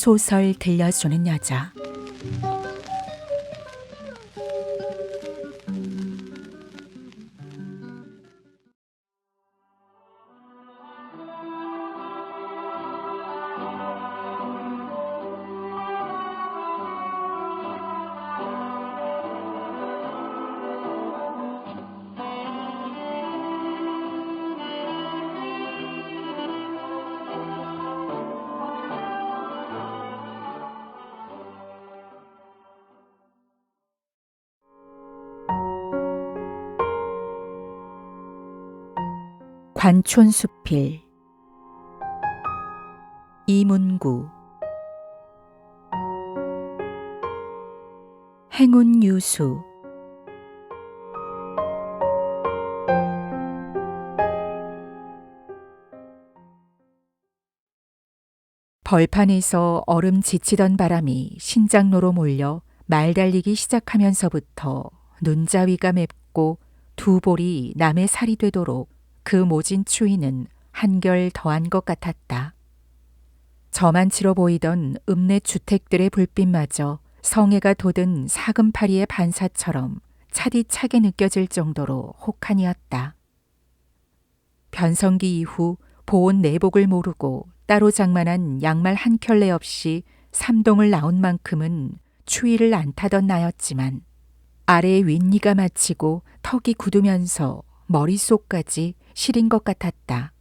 소설 들려주는 여자. 관촌수필. 이문구. 행운유수. 벌판에서 얼음 지치던 바람이 신장로로 몰려 말 달리기 시작하면서부터 눈자위가 맵고 두 볼이 남의 살이 되도록 그 모진 추위는 한결 더한 것 같았다. 저만치로 보이던 읍내 주택들의 불빛마저 성에가 돋은 사금파리의 반사처럼 차디차게 느껴질 정도로 혹한이었다. 변성기 이후 보온 내복을 모르고 따로 장만한 양말 한 켤레 없이 삼동을 나온 만큼은 추위를 안 타던 나였지만 아래의 윗니가 맺히고 턱이 굳으면서 머릿속까지 시린 것 같았다.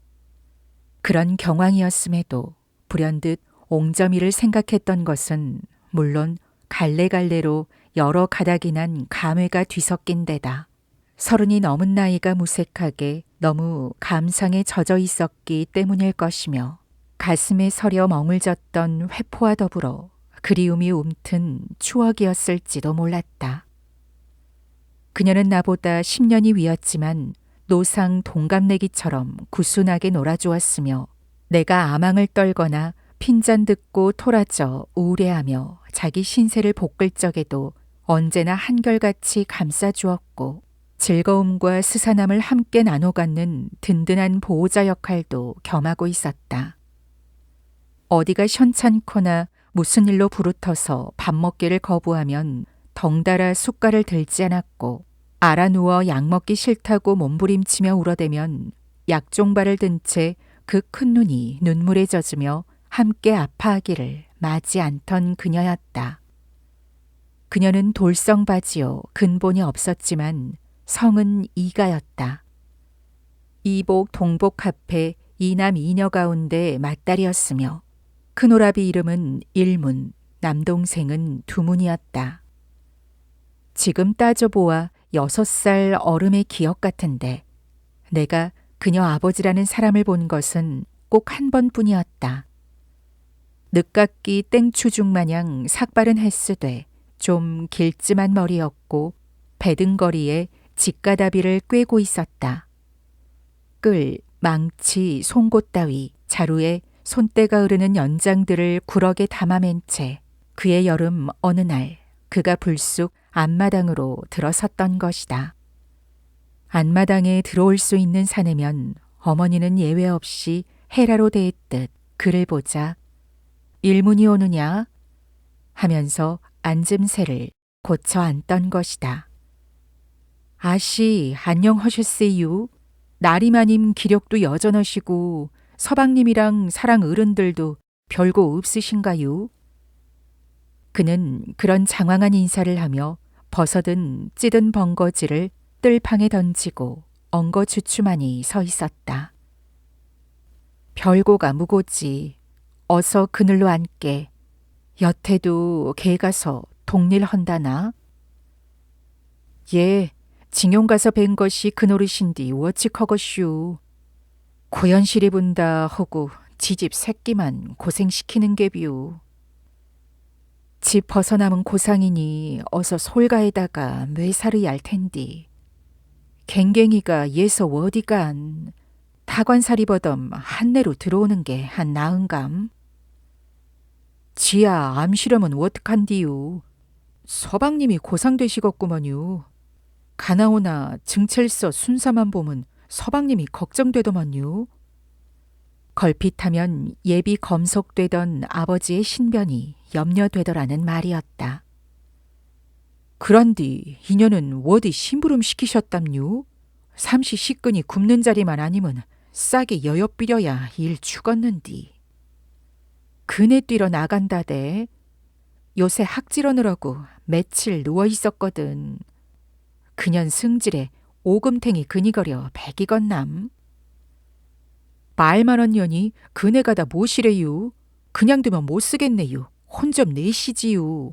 그런 경황이었음에도 불현듯 옹점이를 생각했던 것은 물론 갈래갈래로 여러 가닥이 난 감회가 뒤섞인 데다 30이 넘은 나이가 무색하게 너무 감상에 젖어 있었기 때문일 것이며 가슴에 서려 멍을졌던 회포와 더불어 그리움이 움튼 추억이었을지도 몰랐다. 그녀는 나보다 10년이 위였지만 노상 동갑내기처럼 구순하게 놀아주었으며 내가 아망을 떨거나 핀잔 듣고 토라져 우울해하며 자기 신세를 볶을 적에도 언제나 한결같이 감싸주었고 즐거움과 스산함을 함께 나눠 갖는 든든한 보호자 역할도 겸하고 있었다. 어디가 현찮거나 무슨 일로 부르터서 밥 먹기를 거부하면 덩달아 숟갈을 들지 않았고 알아 누워 약 먹기 싫다고 몸부림치며 울어대면 약종발을 든 채 그 큰 눈이 눈물에 젖으며 함께 아파하기를 마지 않던 그녀였다. 그녀는 돌성바지요 근본이 없었지만 성은 이가였다. 이복 동복 합해 이남 이녀 가운데 맏딸이었으며 큰오라비 이름은 일문, 남동생은 두문이었다. 지금 따져보아 6살 어름의 기억 같은데 내가 그녀 아버지라는 사람을 본 것은 꼭 한 번뿐이었다. 늦깎이 땡추중 마냥 삭발은 햇쓰되 좀 길쯤한 머리였고 배등거리에 직가다비를 꿰고 있었다. 끌, 망치, 송곳 따위 자루에 손때가 흐르는 연장들을 구럭에 담아맨 채 그의 여름 어느 날 그가 불쑥 앞마당으로 들어섰던 것이다. 앞마당에 들어올 수 있는 사내면 어머니는 예외 없이 헤라로 대했듯 그를 보자 일문이 오느냐 하면서 앉음새를 고쳐 앉던 것이다. 아씨 안녕하셨세유. 나리마님 기력도 여전하시고 서방님이랑 사랑 어른들도 별거 없으신가요? 그는 그런 장황한 인사를 하며 벗어든 찌든 번거지를 뜰방에 던지고 엉거주춤하니 서 있었다. 별고가 무고지. 어서 그늘로 앉게. 여태도 개 가서 동일 헌다나? 예, 징용 가서 뵌 것이 그 노릇인디 워치커것슈. 고연실이 분다 하고 지집 새끼만 고생시키는 게비우. 집 벗어남은 고상이니 어서 솔가에다가 뇌살을 얄 텐디. 갱갱이가 예서 어디간 타관살이 버덤 한내로 들어오는 게 한 나은감. 지야 암시려면 어떡한디유. 서방님이 고상되시겠구먼유. 가나오나 증첼서 순사만 보면 서방님이 걱정되더만요. 걸핏하면 예비 검속되던 아버지의 신변이 염려되더라는 말이었다. 그런디 이년은 어디 심부름 시키셨담요? 삼시 시끈이 굽는 자리만 아니면 싸게 여엿비려야 일 죽었는디. 그네 뛰러 나간다대. 요새 학질하느라고 며칠 누워있었거든. 그년 승질에 오금탱이 근이거려 백이건남. 말만한 년이 그네가 다 무엇이래유. 그냥 두면 못 쓰겠네유. 혼 좀 내시지유.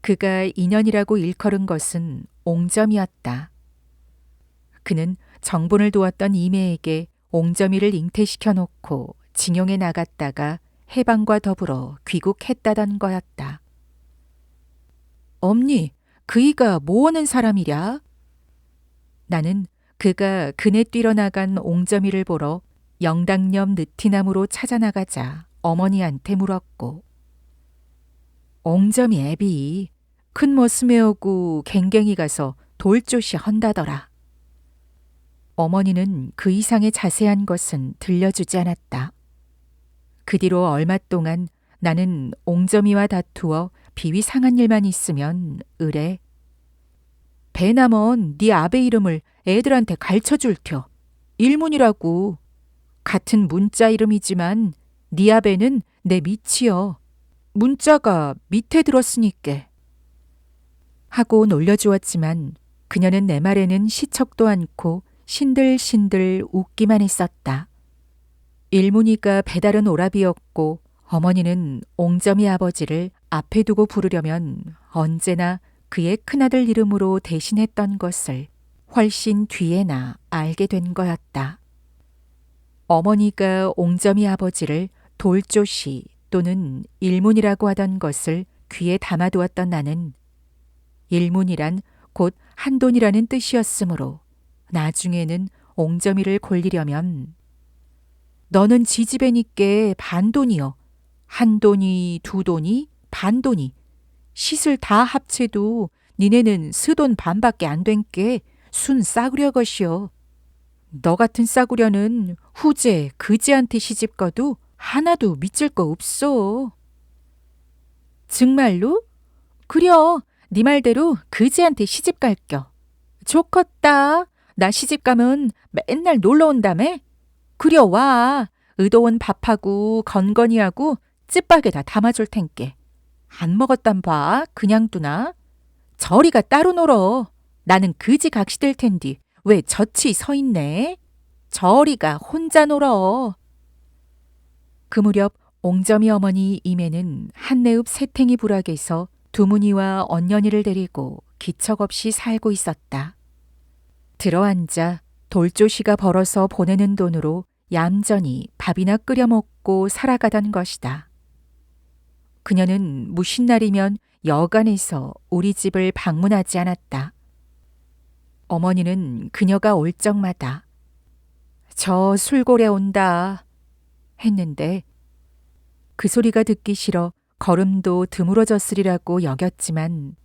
그가 인연이라고 일컬은 것은 옹점이었다. 그는 정본을 도왔던 이매에게 옹점이를 잉태시켜 놓고 징용에 나갔다가 해방과 더불어 귀국했다던 거였다. 엄니, 그이가 뭐하는 사람이랴? 나는 그가 그네 뛰러 나간 옹점이를 보러 영당염 느티나무로 찾아나가자 어머니한테 물었고, 옹점이 애비 큰 머슴에 오고 갱갱이 가서 돌조시 헌다더라. 어머니는 그 이상의 자세한 것은 들려주지 않았다. 그 뒤로 얼마 동안 나는 옹점이와 다투어 비위 상한 일만 있으면 으레, 배남은 네 아베 이름을 애들한테 가르쳐줄 텨. 일문이라고. 같은 문자 이름이지만 네 아베는 내 밑이여. 문자가 밑에 들었으니께. 하고 놀려주었지만 그녀는 내 말에는 시척도 않고 신들신들 웃기만 했었다. 일문이가 배다른 오라비였고 어머니는 옹점이 아버지를 앞에 두고 부르려면 언제나 그의 큰아들 이름으로 대신했던 것을 훨씬 뒤에나 알게 된 거였다. 어머니가 옹점이 아버지를 돌조시 또는 일문이라고 하던 것을 귀에 담아두었던 나는 일문이란 곧 한돈이라는 뜻이었으므로 나중에는 옹점이를 골리려면 너는 지지배니께 반돈이여. 한돈이 두돈이 반돈이 시슬 다 합체도 니네는 스돈 반밖에 안 된께 순 싸구려 것이여. 너 같은 싸구려는 후제 그지한테 시집가도 하나도 믿질 거 없어. 정말로? 그려, 네 말대로 그지한테 시집 갈겨. 좋겠다. 나 시집 가면 맨날 놀러 온다며? 그려 와. 의도원 밥하고 건건이하고 찌빠게 다 담아줄 텐께. 안 먹었단 봐. 그냥 두나. 저리가 따로 놀어. 나는 그지 각시 될 텐디 왜 젖이 서 있네. 저리가 혼자 놀어. 그 무렵 옹점이 어머니 임에는 한내읍 새탱이 부락에서 두문이와 언년이를 데리고 기척 없이 살고 있었다. 들어앉아 돌조시가 벌어서 보내는 돈으로 얌전히 밥이나 끓여 먹고 살아가던 것이다. 그녀는 무신날이면 여간에서 우리 집을 방문하지 않았다. 어머니는 그녀가 올 적마다 저 술고래 온다 했는데 그 소리가 듣기 싫어 걸음도 드물어졌으리라고 여겼지만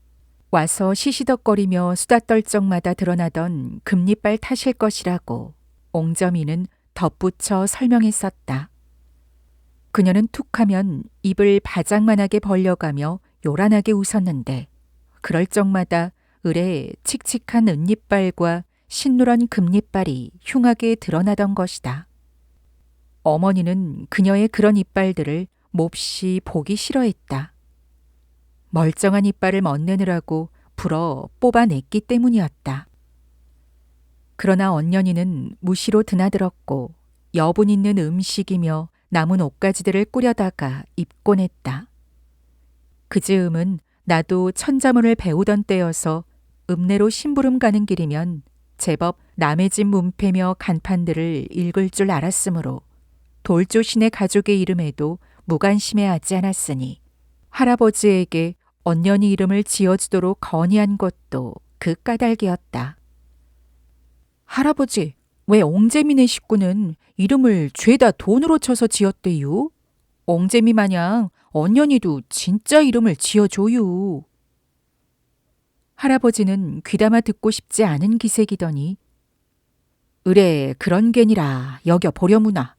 와서 시시덕거리며 수다 떨 적마다 드러나던 금리빨 탓일 것이라고 옹점이는 덧붙여 설명했었다. 그녀는 툭하면 입을 바짝만하게 벌려가며 요란하게 웃었는데 그럴 적마다 을에 칙칙한 은잎발과 신누런 금잎발이 흉하게 드러나던 것이다. 어머니는 그녀의 그런 이빨들을 몹시 보기 싫어했다. 멀쩡한 이빨을 멋내느라고 불어 뽑아냈기 때문이었다. 그러나 언년이는 무시로 드나들었고 여분 있는 음식이며 남은 옷가지들을 꾸려다가 입곤 했다. 그 즈음은 나도 천자문을 배우던 때여서 읍내로 심부름 가는 길이면 제법 남의 집 문패며 간판들을 읽을 줄 알았으므로 돌조신의 가족의 이름에도 무관심해하지 않았으니 할아버지에게 언년이 이름을 지어주도록 건의한 것도 그 까닭이었다. 할아버지, 왜 옹재미네 식구는 이름을 죄다 돈으로 쳐서 지었대요? 옹재미 마냥 언년이도 진짜 이름을 지어줘요. 할아버지는 귀담아 듣고 싶지 않은 기색이더니 으레 그런 게니라 여겨 보려무나.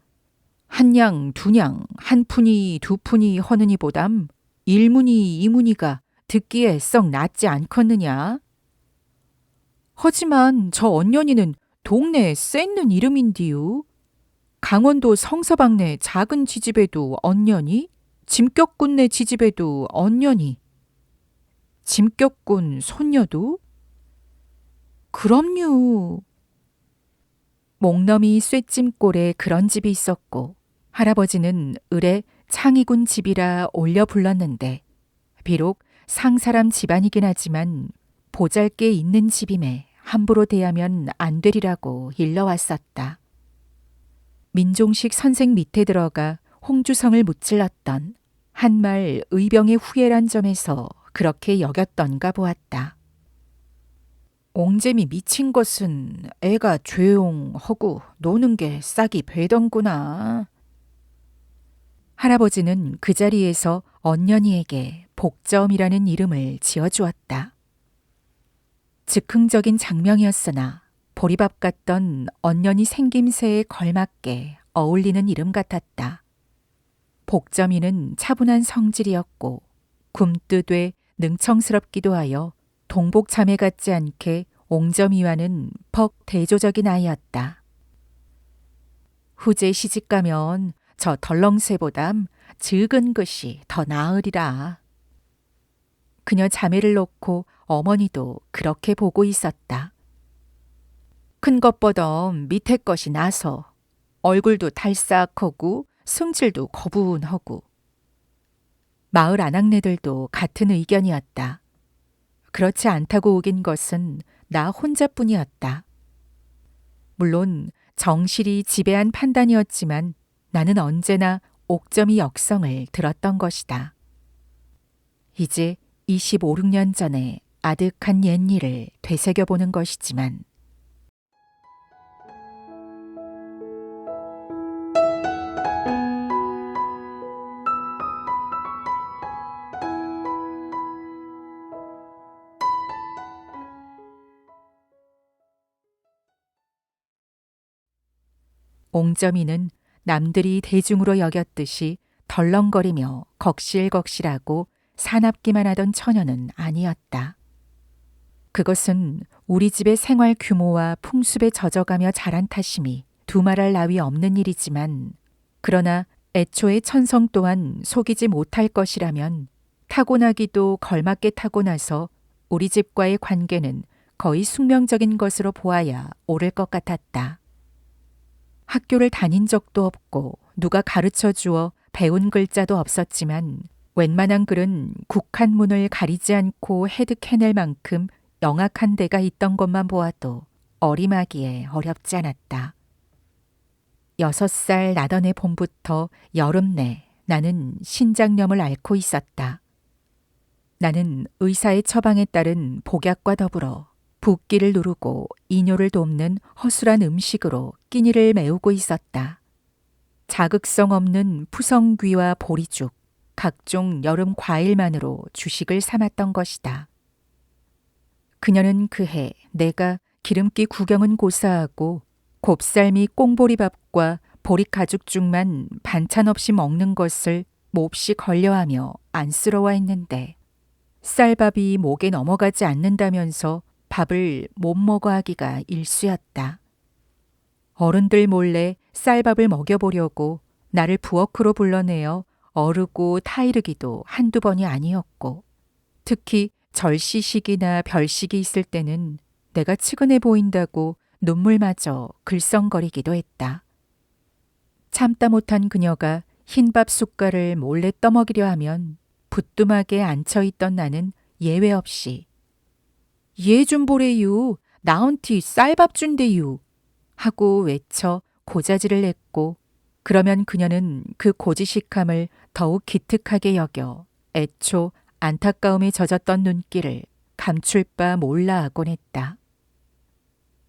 한냥 두냥 한 푼이 두 푼이 허느니보담 일문이 이문이가 듣기에 썩 낫지 않겠느냐? 하지만 저 언년이는 동네에 쎄있는 이름인디요. 강원도 성서방네 작은 지집에도 언년이, 짐격군네 지집에도 언년이, 짐격군 손녀도? 그럼요. 목넘이 쇠찜골에 그런 집이 있었고 할아버지는 을에 창이군 집이라 올려 불렀는데 비록 상사람 집안이긴 하지만 보잘게 있는 집임에 함부로 대하면 안 되리라고 일러왔었다. 민종식 선생 밑에 들어가 홍주성을 무찔렀던 한말 의병의 후예란 점에서 그렇게 여겼던가 보았다. 옹잼이 미친 것은 애가 조용하고 노는 게 싹이 배던구나. 할아버지는 그 자리에서 언년이에게 복점이라는 이름을 지어주었다. 즉흥적인 장명이었으나 보리밥 같던 언년이 생김새에 걸맞게 어울리는 이름 같았다. 복점이는 차분한 성질이었고 굼뜨되 능청스럽기도 하여 동복 자매 같지 않게 옹점이와는 퍽 대조적인 아이였다. 후제 시집가면 저 덜렁새보담 적은 것이 더 나으리라. 그녀 자매를 놓고 어머니도 그렇게 보고 있었다. 큰 것보담 밑에 것이 나서 얼굴도 탈싹하고 승질도 거분하고. 마을 아낙네들도 같은 의견이었다. 그렇지 않다고 우긴 것은 나 혼자뿐이었다. 물론 정실이 지배한 판단이었지만 나는 언제나 옥점이 역성을 들었던 것이다. 이제 25, 6년 전에 아득한 옛일을 되새겨보는 것이지만 옹점이는 남들이 대중으로 여겼듯이 덜렁거리며 걱실걱실하고 사납기만 하던 처녀는 아니었다. 그것은 우리 집의 생활 규모와 풍습에 젖어가며 자란 탓임이 두말할 나위 없는 일이지만 그러나 애초에 천성 또한 속이지 못할 것이라면 타고나기도 걸맞게 타고나서 우리 집과의 관계는 거의 숙명적인 것으로 보아야 옳을 것 같았다. 학교를 다닌 적도 없고 누가 가르쳐 주어 배운 글자도 없었지만 웬만한 글은 국한문을 가리지 않고 해득해낼 만큼 영악한 데가 있던 것만 보아도 어림하기에 어렵지 않았다. 6살 나던 해 봄부터 여름 내 나는 신장염을 앓고 있었다. 나는 의사의 처방에 따른 복약과 더불어 붓기를 누르고 이뇨를 돕는 허술한 음식으로 끼니를 메우고 있었다. 자극성 없는 푸성귀와 보리죽, 각종 여름 과일만으로 주식을 삼았던 것이다. 그녀는 그해 내가 기름기 구경은 고사하고 곱살미 꽁보리밥과 보리가죽죽만 반찬 없이 먹는 것을 몹시 걸려하며 안쓰러워했는데 쌀밥이 목에 넘어가지 않는다면서 밥을 못 먹어 하기가 일쑤였다. 어른들 몰래 쌀밥을 먹여보려고 나를 부엌으로 불러내어 어르고 타이르기도 한두 번이 아니었고 특히 절시식이나 별식이 있을 때는 내가 측은해 보인다고 눈물마저 글썽거리기도 했다. 참다 못한 그녀가 흰밥 숟갈을 몰래 떠먹이려 하면 부뚜막에 앉혀있던 나는 예외 없이 얘 좀 보래유, 나한테 쌀밥 준대유 하고 외쳐 고자질을 했고 그러면 그녀는 그 고지식함을 더욱 기특하게 여겨 애초 안타까움에 젖었던 눈길을 감출 바 몰라 하곤 했다.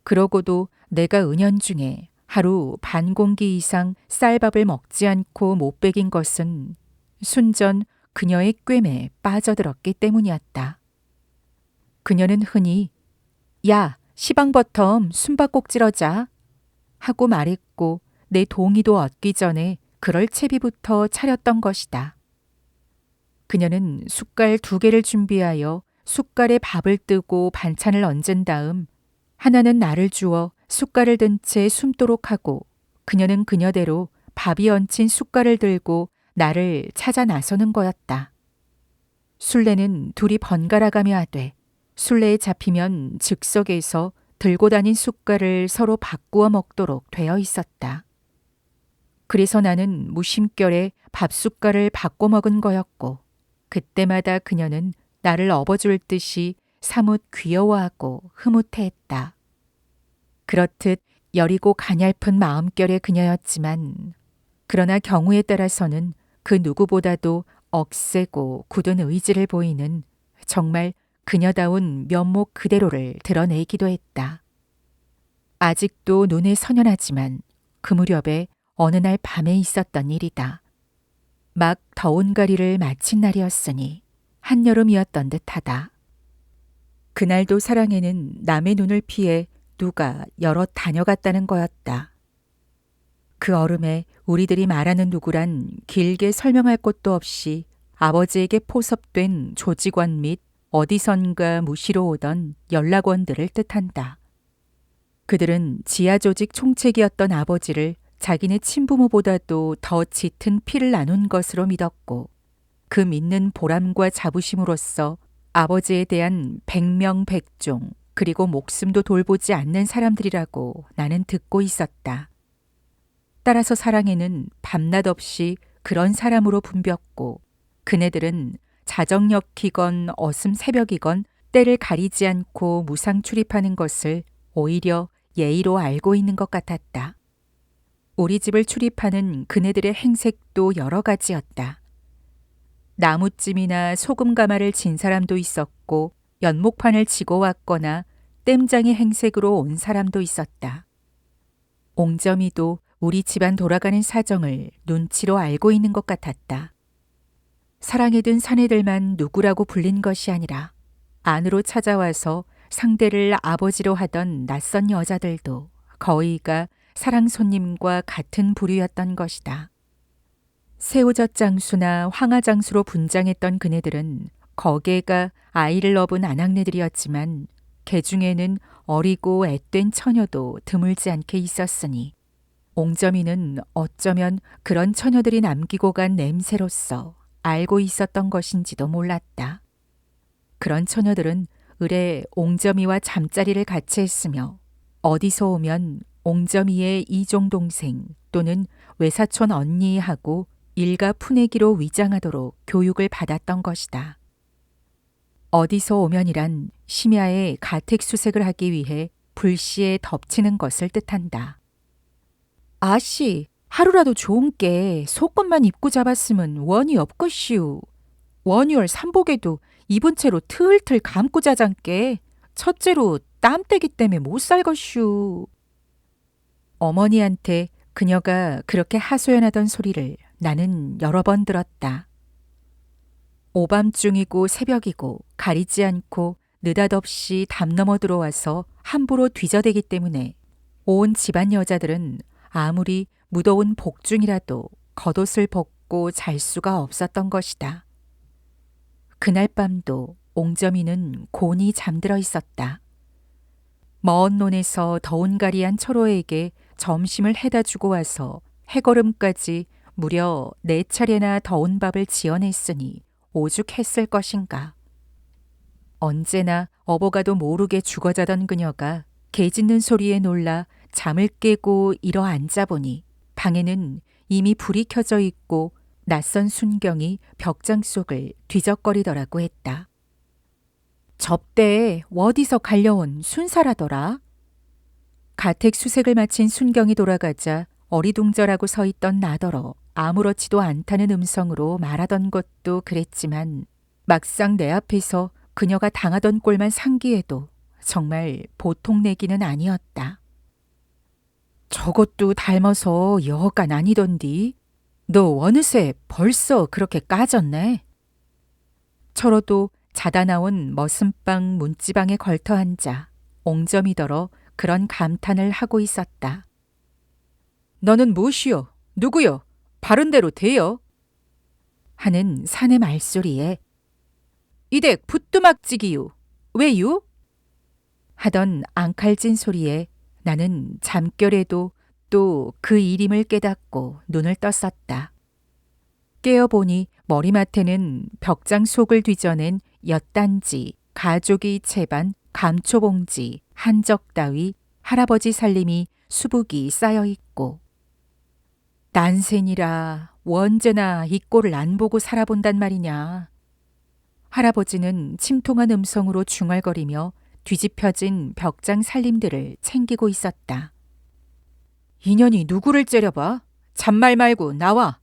그러고도 내가 은연중에 하루 반 공기 이상 쌀밥을 먹지 않고 못 배긴 것은 순전 그녀의 꿰매에 빠져들었기 때문이었다. 그녀는 흔히 야, 시방버텀 숨바꼭질하자 하고 말했고 내 동의도 얻기 전에 그럴 채비부터 차렸던 것이다. 그녀는 숟갈 2개를 준비하여 숟갈에 밥을 뜨고 반찬을 얹은 다음 하나는 나를 주어 숟갈을 든 채 숨도록 하고 그녀는 그녀대로 밥이 얹힌 숟갈을 들고 나를 찾아 나서는 거였다. 술래는 둘이 번갈아가며 하되 술래에 잡히면 즉석에서 들고 다닌 숟갈을 서로 바꾸어 먹도록 되어 있었다. 그래서 나는 무심결에 밥숟갈을 바꿔 먹은 거였고 그때마다 그녀는 나를 업어줄 듯이 사뭇 귀여워하고 흐뭇해했다. 그렇듯 여리고 가냘픈 마음결의 그녀였지만 그러나 경우에 따라서는 그 누구보다도 억세고 굳은 의지를 보이는 정말 그녀다운 면목 그대로를 드러내기도 했다. 아직도 눈에 선연하지만 그 무렵에 어느 날 밤에 있었던 일이다. 막 더운 가리를 마친 날이었으니 한여름이었던 듯하다. 그날도 사랑에는 남의 눈을 피해 누가 여럿 다녀갔다는 거였다. 그 얼음에 우리들이 말하는 누구란 길게 설명할 곳도 없이 아버지에게 포섭된 조직원 및 어디선가 무시로 오던 연락원들을 뜻한다. 그들은 지하조직 총책이었던 아버지를 자기네 친부모보다도 더 짙은 피를 나눈 것으로 믿었고 그 믿는 보람과 자부심으로써 아버지에 대한 백명백종 그리고 목숨도 돌보지 않는 사람들이라고 나는 듣고 있었다. 따라서 사랑에는 밤낮 없이 그런 사람으로 붐볐고 그네들은 자정녘이건 어슴 새벽이건 때를 가리지 않고 무상 출입하는 것을 오히려 예의로 알고 있는 것 같았다. 우리 집을 출입하는 그네들의 행색도 여러 가지였다. 나무찜이나 소금 가마를 진 사람도 있었고 연목판을 지고 왔거나 땜장의 행색으로 온 사람도 있었다. 옹점이도 우리 집안 돌아가는 사정을 눈치로 알고 있는 것 같았다. 사랑에 든 사내들만 누구라고 불린 것이 아니라 안으로 찾아와서 상대를 아버지로 하던 낯선 여자들도 거의가 사랑 손님과 같은 부류였던 것이다. 새우젓 장수나 황하 장수로 분장했던 그네들은 거개가 아이를 업은 아낙네들이었지만 개 중에는 어리고 앳된 처녀도 드물지 않게 있었으니 옹점이는 어쩌면 그런 처녀들이 남기고 간 냄새로서 알고 있었던 것인지도 몰랐다. 그런 처녀들은 을에 옹점이와 잠자리를 같이 했으며 어디서 오면 옹점이의 이종 동생 또는 외사촌 언니하고 일가 푸내기로 위장하도록 교육을 받았던 것이다. 어디서 오면이란 심야에 가택수색을 하기 위해 불시에 덮치는 것을 뜻한다. 아씨, 하루라도 좋은 게 속옷만 입고 잡았으면 원이 없것시우. 원유월 삼복에도 입은 채로 틀틀 감고 자장께 첫째로 땀때기 때문에 못 살것슈. 어머니한테 그녀가 그렇게 하소연하던 소리를 나는 여러 번 들었다. 오밤중이고 새벽이고 가리지 않고 느닷없이 담 넘어 들어와서 함부로 뒤져대기 때문에 온 집안 여자들은 아무리 무더운 복중이라도 겉옷을 벗고 잘 수가 없었던 것이다. 그날 밤도 옹점이는 곤히 잠들어 있었다. 먼 논에서 더운 가리한 철호에게 점심을 해다 주고 와서 해걸음까지 무려 4차례나 더운 밥을 지어냈으니 오죽했을 것인가. 언제나 어버가도 모르게 죽어자던 그녀가 개 짖는 소리에 놀라 잠을 깨고 일어 앉아보니 방에는 이미 불이 켜져 있고 낯선 순경이 벽장 속을 뒤적거리더라고 했다. 접대에 어디서 갈려온 순사라더라. 가택 수색을 마친 순경이 돌아가자 어리둥절하고 서 있던 나더러 아무렇지도 않다는 음성으로 말하던 것도 그랬지만 막상 내 앞에서 그녀가 당하던 꼴만 상기해도 정말 보통 내기는 아니었다. 저것도 닮아서 여간 아니던디. 너 어느새 벌써 그렇게 까졌네. 철호도 자다 나온 머슴방 문지방에 걸터 앉아 옹점이더러 그런 감탄을 하고 있었다. 너는 무엇이요? 누구요? 바른 대로 돼요. 하는 사내 말소리에 이댁 부뚜막지기유. 왜유? 하던 앙칼진 소리에 나는 잠결에도 또 그 일임을 깨닫고 눈을 떴었다. 깨어보니 머리맡에는 벽장 속을 뒤져낸 엿단지, 가족이 채반, 감초봉지, 한적 따위 할아버지 살림이 수북이 쌓여 있고 난센이라 언제나 이 꼴을 안 보고 살아본단 말이냐. 할아버지는 침통한 음성으로 중얼거리며 뒤집혀진 벽장 살림들을 챙기고 있었다. 인연이 누구를 째려봐? 잔말 말고 나와.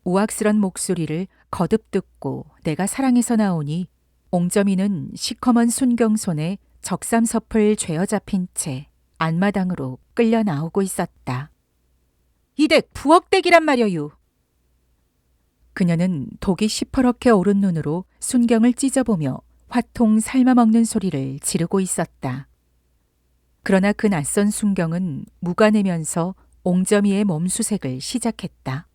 우악스런 목소리를 거듭 듣고 내가 사랑해서 나오니 옹점이는 시커먼 순경 손에 적삼섭을 죄어잡힌 채 안마당으로 끌려 나오고 있었다. 이댁 부엌댁이란 말여유. 그녀는 독이 시퍼렇게 오른 눈으로 순경을 찢어보며 화통 삶아먹는 소리를 지르고 있었다. 그러나 그 낯선 순경은 무가내면서 옹점이의 몸수색을 시작했다.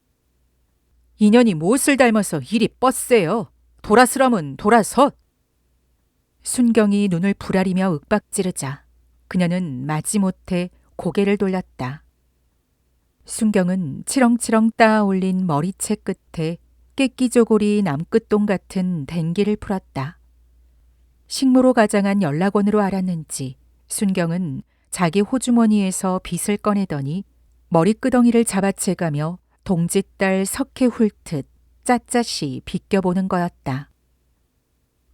인연이 무엇을 닮아서 이리 뻗세요. 돌아서라면 돌아서. 순경이 눈을 부라리며 윽박지르자 그녀는 마지못해 고개를 돌렸다. 순경은 치렁치렁 따올린 머리채 끝에 깨끼조골이 남끝동 같은 댕기를 풀었다. 식모로 가장한 연락원으로 알았는지 순경은 자기 호주머니에서 빗을 꺼내더니 머리끄덩이를 잡아채가며 동짓딸 석회 훑듯 짜짜시 비껴보는 거였다.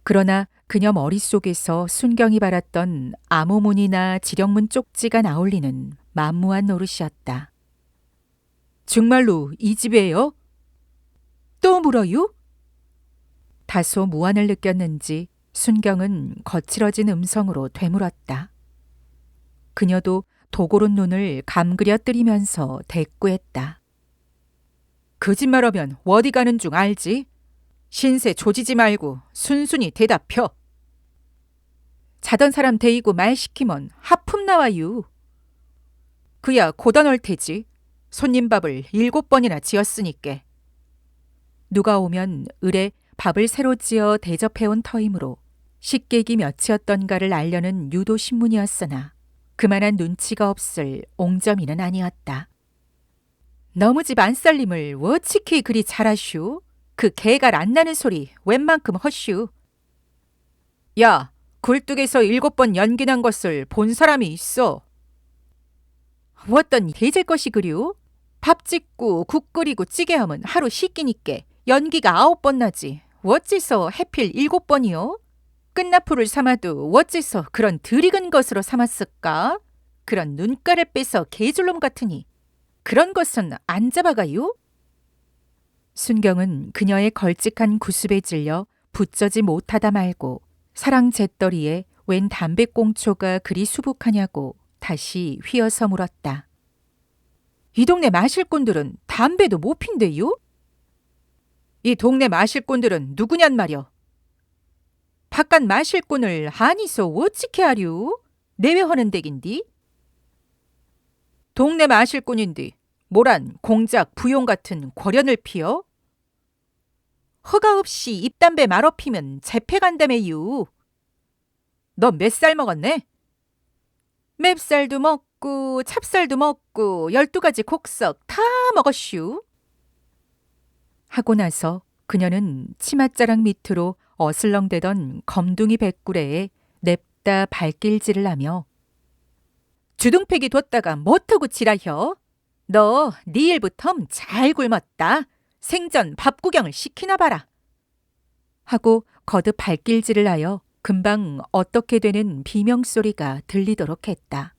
그러나 그녀 머릿속에서 순경이 바랐던 암호문이나 지령문 쪽지가 나올리는 만무한 노릇이었다. 정말로 이 집이에요? 또 물어요? 다소 무안을 느꼈는지 순경은 거칠어진 음성으로 되물었다. 그녀도 도고른 눈을 감그려 뜨리면서 대꾸했다. 거짓말하면 어디 가는 중 알지? 신세 조지지 말고 순순히 대답혀. 자던 사람 데이고 말 시키면 하품 나와유. 그야 고단할 테지. 손님 밥을 7번이나 지었으니께. 누가 오면 을에 밥을 새로 지어 대접해온 터이므로 식객이 몇이었던가를 알려는 유도 신문이었으나 그만한 눈치가 없을 옹점이는 아니었다. 너무 집 안살림을 워치키 그리 잘하슈? 그 개가 안 나는 소리 웬만큼 헛슈? 야, 굴뚝에서 7번 연기난 것을 본 사람이 있어. 어떤 해질 것이 그리우? 밥 짓고 국 끓이고 찌개하면 하루 씻기니께 연기가 9번 나지. 어째서 해필 7번이요? 끝나풀을 삼아도 어째서 그런 덜익은 것으로 삼았을까? 그런 눈가를 빼서 개줄놈 같으니 그런 것은 안 잡아가요? 순경은 그녀의 걸찍한 구습에 질려 붙저지 못하다 말고 사랑 잿더리에 웬 담배꽁초가 그리 수북하냐고 다시 휘어서 물었다. 이 동네 마실꾼들은 담배도 못 핀대요? 이 동네 마실꾼들은 누구냔 말여. 바깥 마실꾼을 한이서 어찌케 하류? 내외하는 댁인디? 동네 마실꾼인디 모란 공작 부용 같은 권련을 피어? 허가 없이 입담배 말어 피면 재패 간다매유. 너 몇 살 먹었네? 맵쌀도 먹고 찹쌀도 먹고 12가지 곡석 다 먹었슈. 하고 나서 그녀는 치맛자락 밑으로 어슬렁대던 검둥이 백구레에 냅다 발길질을 하며 주둥패기 뒀다가 못하고 지라혀. 너 네 일부텀 잘 굶었다. 생전 밥 구경을 시키나 봐라. 하고 거듭 발길질을 하여 금방 어떻게 되는 비명소리가 들리도록 했다.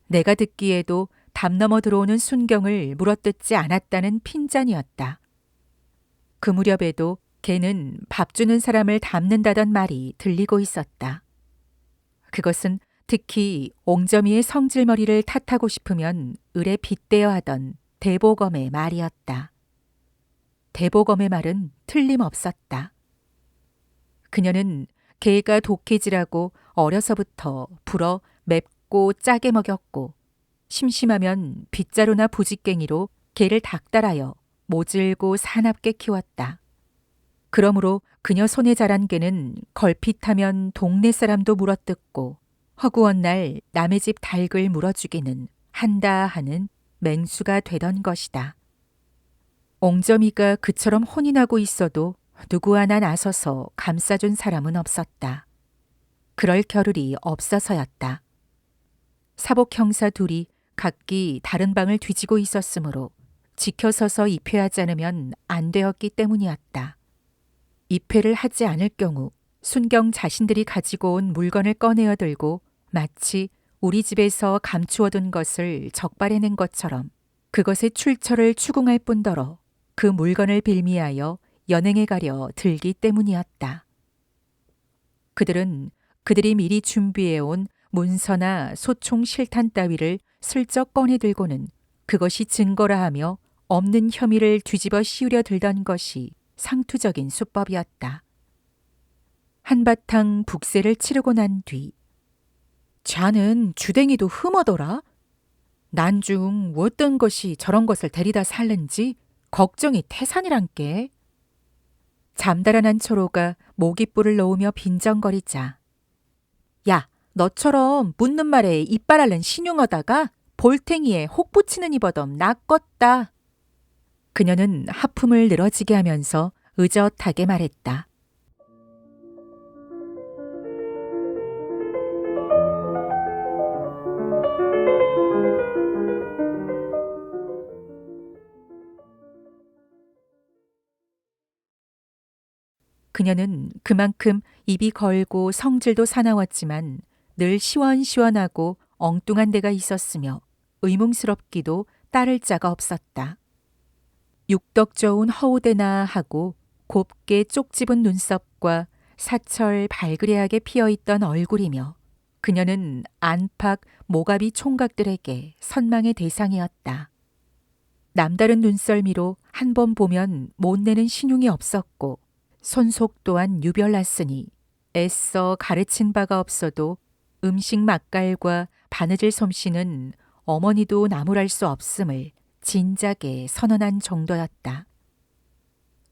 내가 듣기에도 담 넘어 들어오는 순경을 물어뜯지 않았다는 핀잔이었다. 그 무렵에도 걔는 밥 주는 사람을 닮는다던 말이 들리고 있었다. 그것은 특히 옹점이의 성질머리를 탓하고 싶으면 을에 빗대어 하던 대보검의 말이었다. 대보검의 말은 틀림없었다. 그녀는 개가 독해지라고 어려서부터 불어 맵고 짜게 먹였고 심심하면 빗자루나 부직갱이로 개를 닥달하여 모질고 사납게 키웠다. 그러므로 그녀 손에 자란 개는 걸핏하면 동네 사람도 물어뜯고 허구한 날 남의 집 닭을 물어주기는 한다 하는 맹수가 되던 것이다. 옹점이가 그처럼 혼이 나고 있어도 누구 하나 나서서 감싸준 사람은 없었다. 그럴 겨를이 없어서였다. 사복 형사 둘이 각기 다른 방을 뒤지고 있었으므로 지켜서서 입회하지 않으면 안 되었기 때문이었다. 입회를 하지 않을 경우 순경 자신들이 가지고 온 물건을 꺼내어 들고 마치 우리 집에서 감추어둔 것을 적발해낸 것처럼 그것의 출처를 추궁할 뿐더러 그 물건을 빌미하여 연행해 가려 들기 때문이었다. 그들은 그들이 미리 준비해온 문서나 소총 실탄 따위를 슬쩍 꺼내 들고는 그것이 증거라 하며 없는 혐의를 뒤집어 씌우려 들던 것이 상투적인 수법이었다. 한바탕 북새를 치르고 난 뒤 자는 주댕이도 흠어더라. 난중 어떤 것이 저런 것을 데리다 살는지 걱정이 태산이란께. 잠달아난 초로가 모깃불을 놓으며 빈정거리자. 야, 너처럼 묻는 말에 이빨 앓는 신용하다가 볼탱이에 혹 붙이는 이버덤 낫겄다. 그녀는 하품을 늘어지게 하면서 의젓하게 말했다. 그녀는 그만큼 입이 걸고 성질도 사나웠지만 늘 시원시원하고 엉뚱한 데가 있었으며 의문스럽기도 따를 자가 없었다. 육덕 좋은 허우대나 하고 곱게 쪽집은 눈썹과 사철 발그레하게 피어있던 얼굴이며 그녀는 안팎 모가비 총각들에게 선망의 대상이었다. 남다른 눈썰미로 한 번 보면 못 내는 신용이 없었고 손속 또한 유별났으니 애써 가르친 바가 없어도 음식 맛깔과 바느질 솜씨는 어머니도 나무랄 수 없음을 진작에 선언한 정도였다.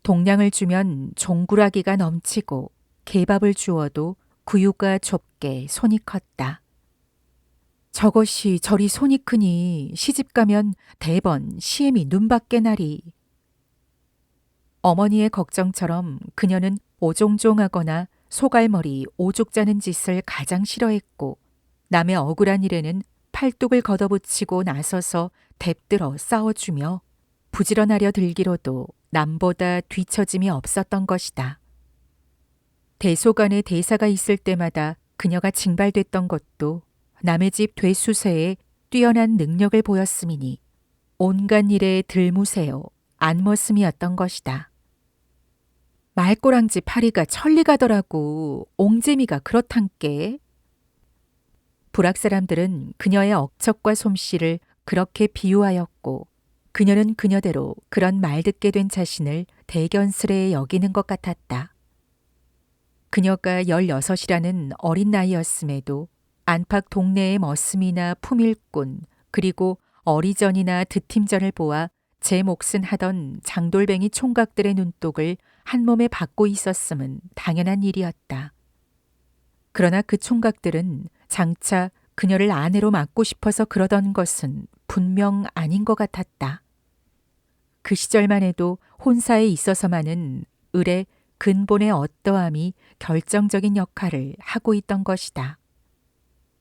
동량을 주면 종구라기가 넘치고 개밥을 주어도 구유가 좁게 손이 컸다. 저것이 저리 손이 크니 시집가면 대번 시엠이 눈밖에 나리. 어머니의 걱정처럼 그녀는 오종종하거나 소갈머리 오죽 자는 짓을 가장 싫어했고 남의 억울한 일에는 팔뚝을 걷어붙이고 나서서 뎁들어 싸워주며 부지런하려 들기로도 남보다 뒤처짐이 없었던 것이다. 대소간에 대사가 있을 때마다 그녀가 징발됐던 것도 남의 집 되수세에 뛰어난 능력을 보였음이니 온갖 일에 들무세요 안머슴이었던 것이다. 말꼬랑지 파리가 천리가더라고 옹재미가 그렇단께. 불악 사람들은 그녀의 억척과 솜씨를 그렇게 비유하였고 그녀는 그녀대로 그런 말 듣게 된 자신을 대견스레 여기는 것 같았다. 그녀가 16이라는 어린 나이였음에도 안팎 동네의 머슴이나 품일꾼 그리고 어리전이나 드팀전을 보아 제 몫은 하던 장돌뱅이 총각들의 눈독을 한 몸에 받고 있었음은 당연한 일이었다. 그러나 그 총각들은 장차 그녀를 아내로 맡고 싶어서 그러던 것은 분명 아닌 것 같았다. 그 시절만 해도 혼사에 있어서만은 을의 근본의 어떠함이 결정적인 역할을 하고 있던 것이다.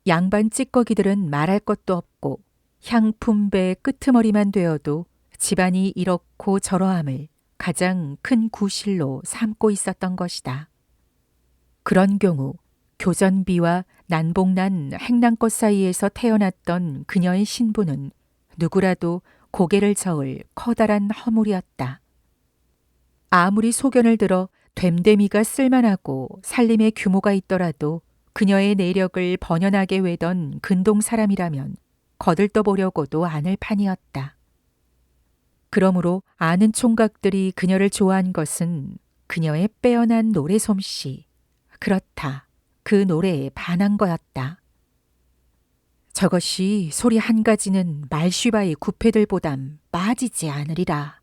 양반 찌꺼기들은 말할 것도 없고 향품배 끄트머리만 되어도 집안이 이렇고 저러함을 가장 큰 구실로 삼고 있었던 것이다. 그런 경우 교전비와 난복난 행랑꽃 사이에서 태어났던 그녀의 신부는 누구라도 고개를 저을 커다란 허물이었다. 아무리 소견을 들어 됨됨이가 쓸만하고 살림의 규모가 있더라도 그녀의 내력을 번연하게 외던 근동 사람이라면 거들떠보려고도 않을 판이었다. 그러므로 아는 총각들이 그녀를 좋아한 것은 그녀의 빼어난 노래 솜씨, 그렇다, 그 노래에 반한 거였다. 저것이 소리 한 가지는 말쉬바의 구패들보담 빠지지 않으리라.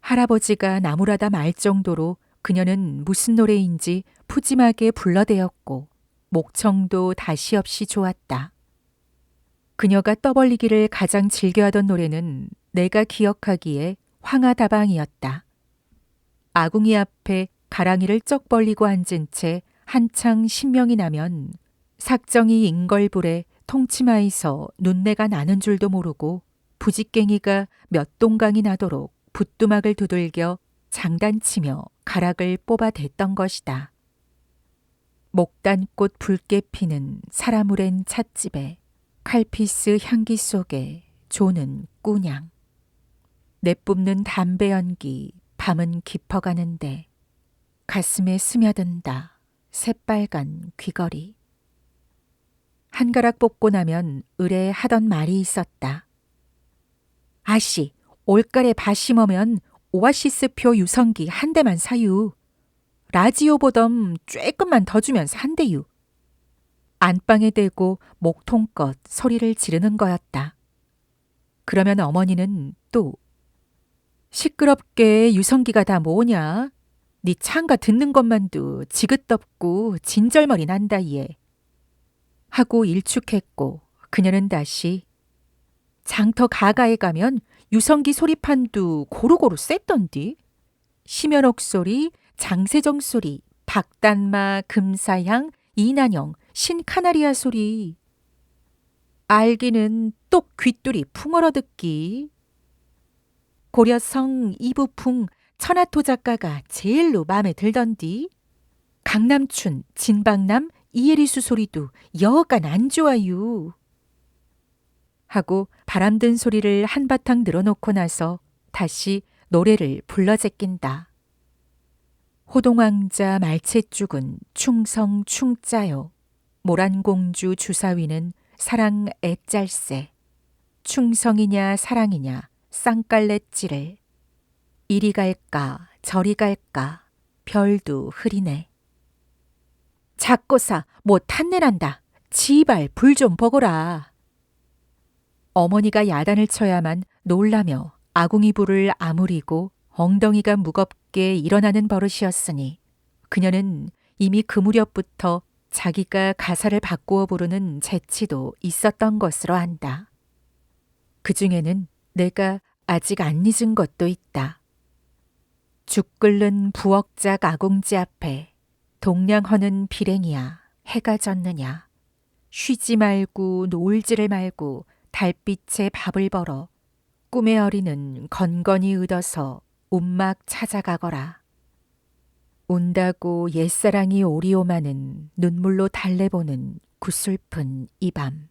할아버지가 나무라다 말 정도로 그녀는 무슨 노래인지 푸짐하게 불러대었고 목청도 다시 없이 좋았다. 그녀가 떠벌리기를 가장 즐겨하던 노래는 내가 기억하기에 황하다방이었다. 아궁이 앞에 가랑이를 쩍 벌리고 앉은 채 한창 신명이 나면 삭정이 인걸불에 통치마에서 눈내가 나는 줄도 모르고 부직갱이가 몇 동강이 나도록 붓두막을 두들겨 장단치며 가락을 뽑아댔던 것이다. 목단꽃 붉게 피는 사라무랜 찻집에 칼피스 향기 속에 조는 꾸냥. 내뿜는 담배 연기 밤은 깊어가는데 가슴에 스며든다 새빨간 귀걸이. 한 가락 뽑고 나면 을에 하던 말이 있었다. 아씨, 올가래 밭 심으면 오아시스표 유성기 한 대만 사유. 라지오 보덤 쬐끔만 더 주면 산대유. 안방에 대고 목통껏 소리를 지르는 거였다. 그러면 어머니는 또 시끄럽게 유성기가 다 뭐냐? 네 창가 듣는 것만도 지긋덥고 진절머리 난다 얘. 하고 일축했고 그녀는 다시 장터 가가에 가면 유성기 소리판도 고루고루 셌던디. 심연옥 소리, 장세정 소리, 박단마, 금사향, 이난영, 신카나리아 소리. 알기는 똑 귀뚜리 풍얼어 듣기. 고려성 이부풍 천하토 작가가 제일로 마음에 들던디. 강남춘, 진박남, 이혜리수 소리도 여간 안 좋아요. 하고 바람든 소리를 한바탕 늘어놓고 나서 다시 노래를 불러 제낀다. 호동왕자 말채죽은 충성 충짜요. 모란공주 주사위는 사랑 애짤세. 충성이냐 사랑이냐 쌍깔렛지를. 이리 갈까 저리 갈까 별도 흐리네. 작고사 뭐 탄내난다. 지발 불 좀 보거라. 어머니가 야단을 쳐야만 놀라며 아궁이 불을 아무리고 엉덩이가 무겁게 일어나는 버릇이었으니 그녀는 이미 그 무렵부터 자기가 가사를 바꾸어 부르는 재치도 있었던 것으로 안다. 그 중에는 내가 아직 안 잊은 것도 있다. 죽 끓는 부엌작 아궁지 앞에 동냥허는 비랭이야 해가 졌느냐. 쉬지 말고 놀지를 말고 달빛에 밥을 벌어 꿈의 어리는 건건이 얻어서 움막 찾아가거라. 운다고 옛사랑이 오리오마는 눈물로 달래보는 구슬픈 이 밤.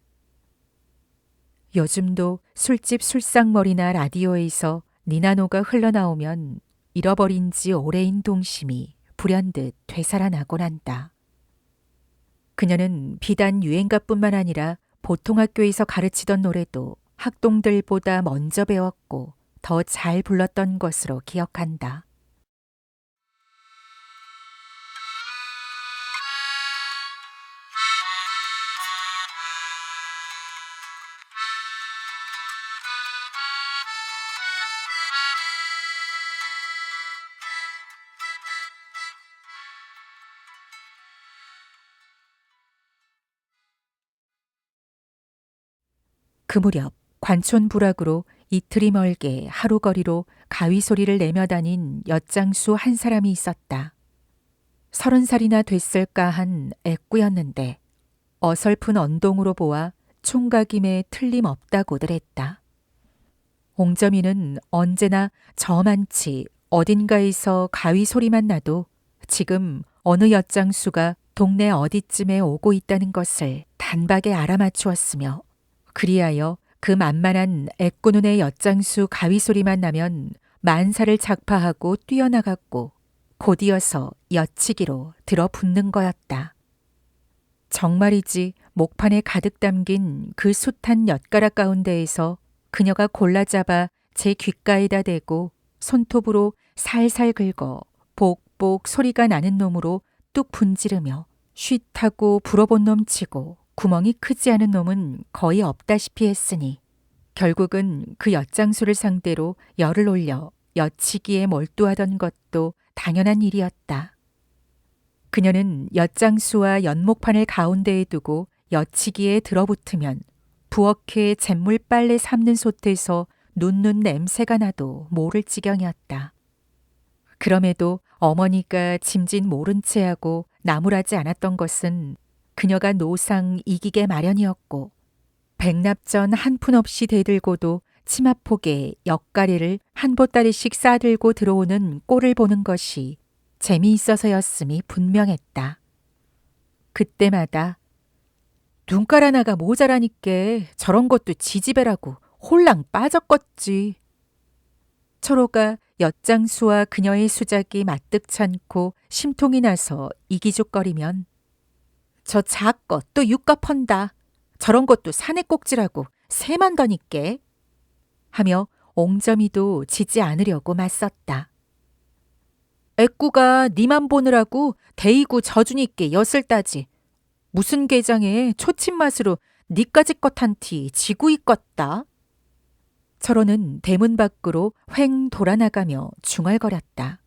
요즘도 술집 술상머리나 라디오에서 니나노가 흘러나오면 잃어버린 지 오래인 동심이 불현듯 되살아나곤 한다. 그녀는 비단 유행가뿐만 아니라 보통 학교에서 가르치던 노래도 학동들보다 먼저 배웠고 더 잘 불렀던 것으로 기억한다. 그 무렵 관촌 부락으로 이틀이 멀게 하루거리로 가위 소리를 내며 다닌 엿장수 한 사람이 있었다. 30살이나 됐을까 한 애꾸였는데 어설픈 언동으로 보아 총각임에 틀림없다고들 했다. 옹점이는 언제나 저만치 어딘가에서 가위 소리만 나도 지금 어느 엿장수가 동네 어디쯤에 오고 있다는 것을 단박에 알아맞추었으며 그리하여 그 만만한 애꾸눈의 엿장수 가위 소리만 나면 만사를 작파하고 뛰어나갔고 곧이어서 엿치기로 들어붙는 거였다. 정말이지 목판에 가득 담긴 그 숱한 엿가락 가운데에서 그녀가 골라잡아 제 귓가에다 대고 손톱으로 살살 긁어 복복 소리가 나는 놈으로 뚝 분지르며 쉿하고 불어본 놈 치고 구멍이 크지 않은 놈은 거의 없다시피 했으니 결국은 그 엿장수를 상대로 열을 올려 엿치기에 몰두하던 것도 당연한 일이었다. 그녀는 엿장수와 연목판을 가운데에 두고 엿치기에 들어붙으면 부엌에 잿물 빨래 삶는 솥에서 눈눈 냄새가 나도 모를 지경이었다. 그럼에도 어머니가 짐짓 모른 채 하고 나무라지 않았던 것은 그녀가 노상 이기게 마련이었고 백납전 한 푼 없이 대들고도 치마폭에 엿가리를 한 보따리씩 싸들고 들어오는 꼴을 보는 것이 재미있어서였음이 분명했다. 그때마다 눈깔 하나가 모자라니께 저런 것도 지지배라고 홀랑 빠졌겠지. 초로가 엿장수와 그녀의 수작이 마뜩찮고 심통이 나서 이기죽거리면 저 작것 또 육갑헌다. 저런 것도 산에 꼭지라고 새만더니께 하며 옹점이도 지지 않으려고 맞섰다. 애꾸가 니만 보느라고 대이구 저주니께 엿을 따지. 무슨 게장에 초침 맛으로 니까지 것한티 지구 있겄다. 철호는 대문 밖으로 횡 돌아나가며 중얼거렸다.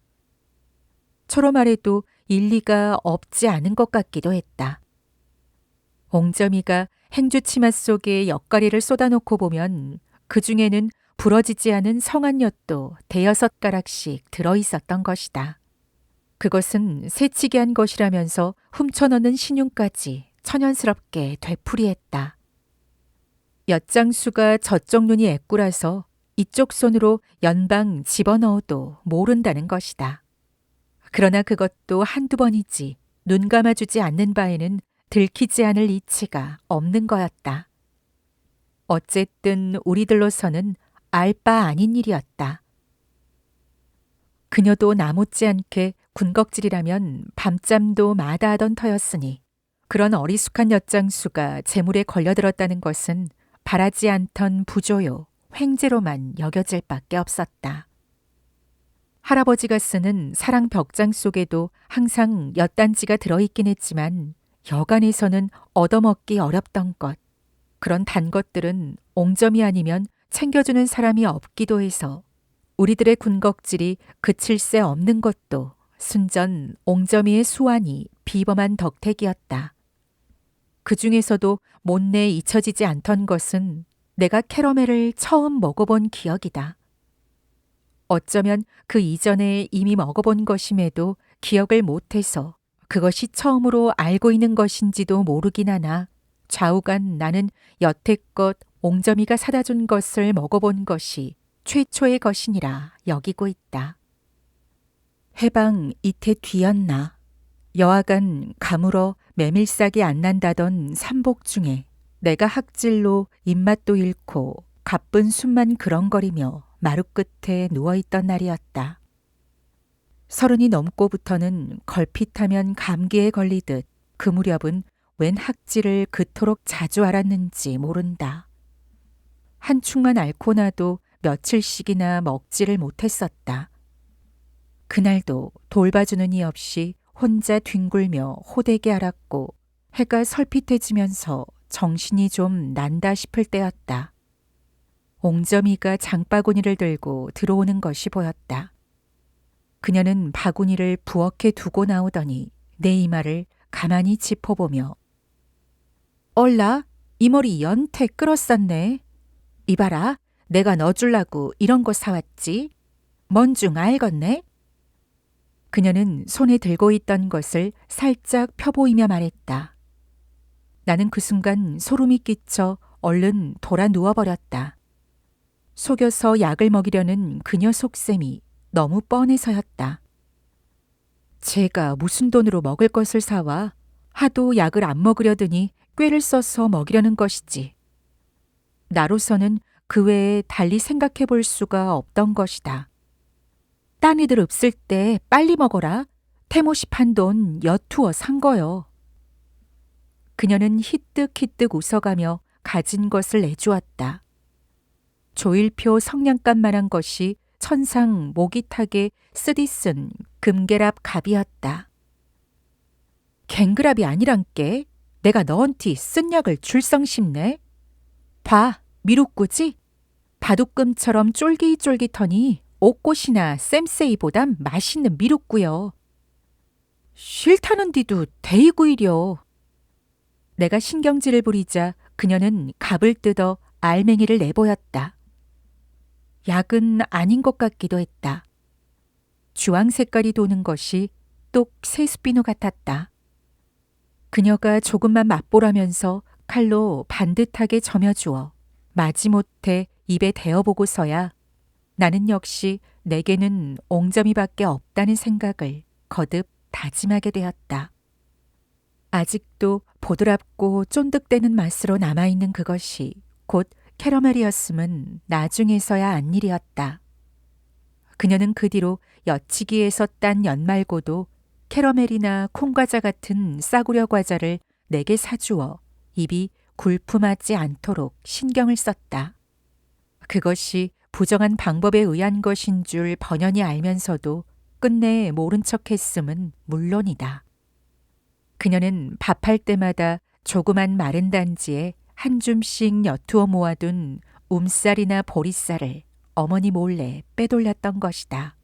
초로 말에도 일리가 없지 않은 것 같기도 했다. 옹점이가 행주치마 속에 엿가리를 쏟아놓고 보면 그 중에는 부러지지 않은 성한엿도 대여섯 가락씩 들어있었던 것이다. 그것은 새치기 한 것이라면서 훔쳐넣는 신용까지 천연스럽게 되풀이했다. 엿장수가 저쪽 눈이 애꾸라서 이쪽 손으로 연방 집어넣어도 모른다는 것이다. 그러나 그것도 한두 번이지 눈 감아주지 않는 바에는 들키지 않을 이치가 없는 거였다. 어쨌든 우리들로서는 알 바 아닌 일이었다. 그녀도 나 못지않게 군것질이라면 밤잠도 마다하던 터였으니 그런 어리숙한 엿장수가 재물에 걸려들었다는 것은 바라지 않던 부조요, 횡재로만 여겨질 밖에 없었다. 할아버지가 쓰는 사랑 벽장 속에도 항상 엿단지가 들어있긴 했지만 여간에서는 얻어먹기 어렵던 것, 그런 단 것들은 옹점이 아니면 챙겨주는 사람이 없기도 해서 우리들의 군것질이 그칠 새 없는 것도 순전 옹점이의 수완이 비범한 덕택이었다. 그 중에서도 못내 잊혀지지 않던 것은 내가 캐러멜을 처음 먹어본 기억이다. 어쩌면 그 이전에 이미 먹어본 것임에도 기억을 못해서 그것이 처음으로 알고 있는 것인지도 모르긴 하나 좌우간 나는 여태껏 옹점이가 사다 준 것을 먹어본 것이 최초의 것이니라 여기고 있다. 해방 이태 뒤였나. 여하간 가물어 메밀싹이 안 난다던 삼복 중에 내가 학질로 입맛도 잃고 가쁜 숨만 그렁거리며 마루 끝에 누워있던 날이었다. 30이 넘고부터는 걸핏하면 감기에 걸리듯 그 무렵은 웬 학질을 그토록 자주 알았는지 모른다. 한 축만 앓고 나도 며칠씩이나 먹지를 못했었다. 그날도 돌봐주는 이 없이 혼자 뒹굴며 호되게 앓았고 해가 설핏해지면서 정신이 좀 난다 싶을 때였다. 옹점이가 장바구니를 들고 들어오는 것이 보였다. 그녀는 바구니를 부엌에 두고 나오더니 내 이마를 가만히 짚어보며 얼라 이 머리 연태 끌었었네. 이봐라 내가 넣어줄라고 이런 거 사왔지. 뭔 중 알겠네. 그녀는 손에 들고 있던 것을 살짝 펴보이며 말했다. 나는 그 순간 소름이 끼쳐 얼른 돌아 누워버렸다. 속여서 약을 먹이려는 그녀 속셈이 너무 뻔해서였다. 제가 무슨 돈으로 먹을 것을 사와 하도 약을 안 먹으려더니 꾀를 써서 먹이려는 것이지. 나로서는 그 외에 달리 생각해 볼 수가 없던 것이다. 딴 애들 없을 때 빨리 먹어라. 태모시 판 돈 엿투어 산 거요. 그녀는 히뜩히뜩 웃어가며 가진 것을 내주었다. 조일표 성냥감만한 것이 천상 모기탁에 쓰디 쓴 금계랍 갑이었다. 갱그랍이 아니란께 내가 너언티 쓴 약을 줄성 씹네? 봐, 미루꾸지? 바둑금처럼 쫄깃쫄깃하니 옥꽃이나 쌤세이보단 맛있는 미루꾸요. 싫다는디도 데이구이려. 내가 신경질을 부리자 그녀는 갑을 뜯어 알맹이를 내보였다. 약은 아닌 것 같기도 했다. 주황 색깔이 도는 것이 똑 세수비누 같았다. 그녀가 조금만 맛보라면서 칼로 반듯하게 저며주어 마지못해 입에 대어보고서야 나는 역시 내게는 옹점이밖에 없다는 생각을 거듭 다짐하게 되었다. 아직도 보드랍고 쫀득대는 맛으로 남아있는 그것이 곧 캐러멜이었음은 나중에서야 안 일이었다. 그녀는 그 뒤로 여치기에서 딴 연 말고도 캐러멜이나 콩과자 같은 싸구려 과자를 내게 사주어 입이 굴품하지 않도록 신경을 썼다. 그것이 부정한 방법에 의한 것인 줄 번연히 알면서도 끝내 모른 척했음은 물론이다. 그녀는 밥할 때마다 조그만 마른 단지에 한 줌씩 엿투어 모아둔 움살이나 보리쌀을 어머니 몰래 빼돌렸던 것이다.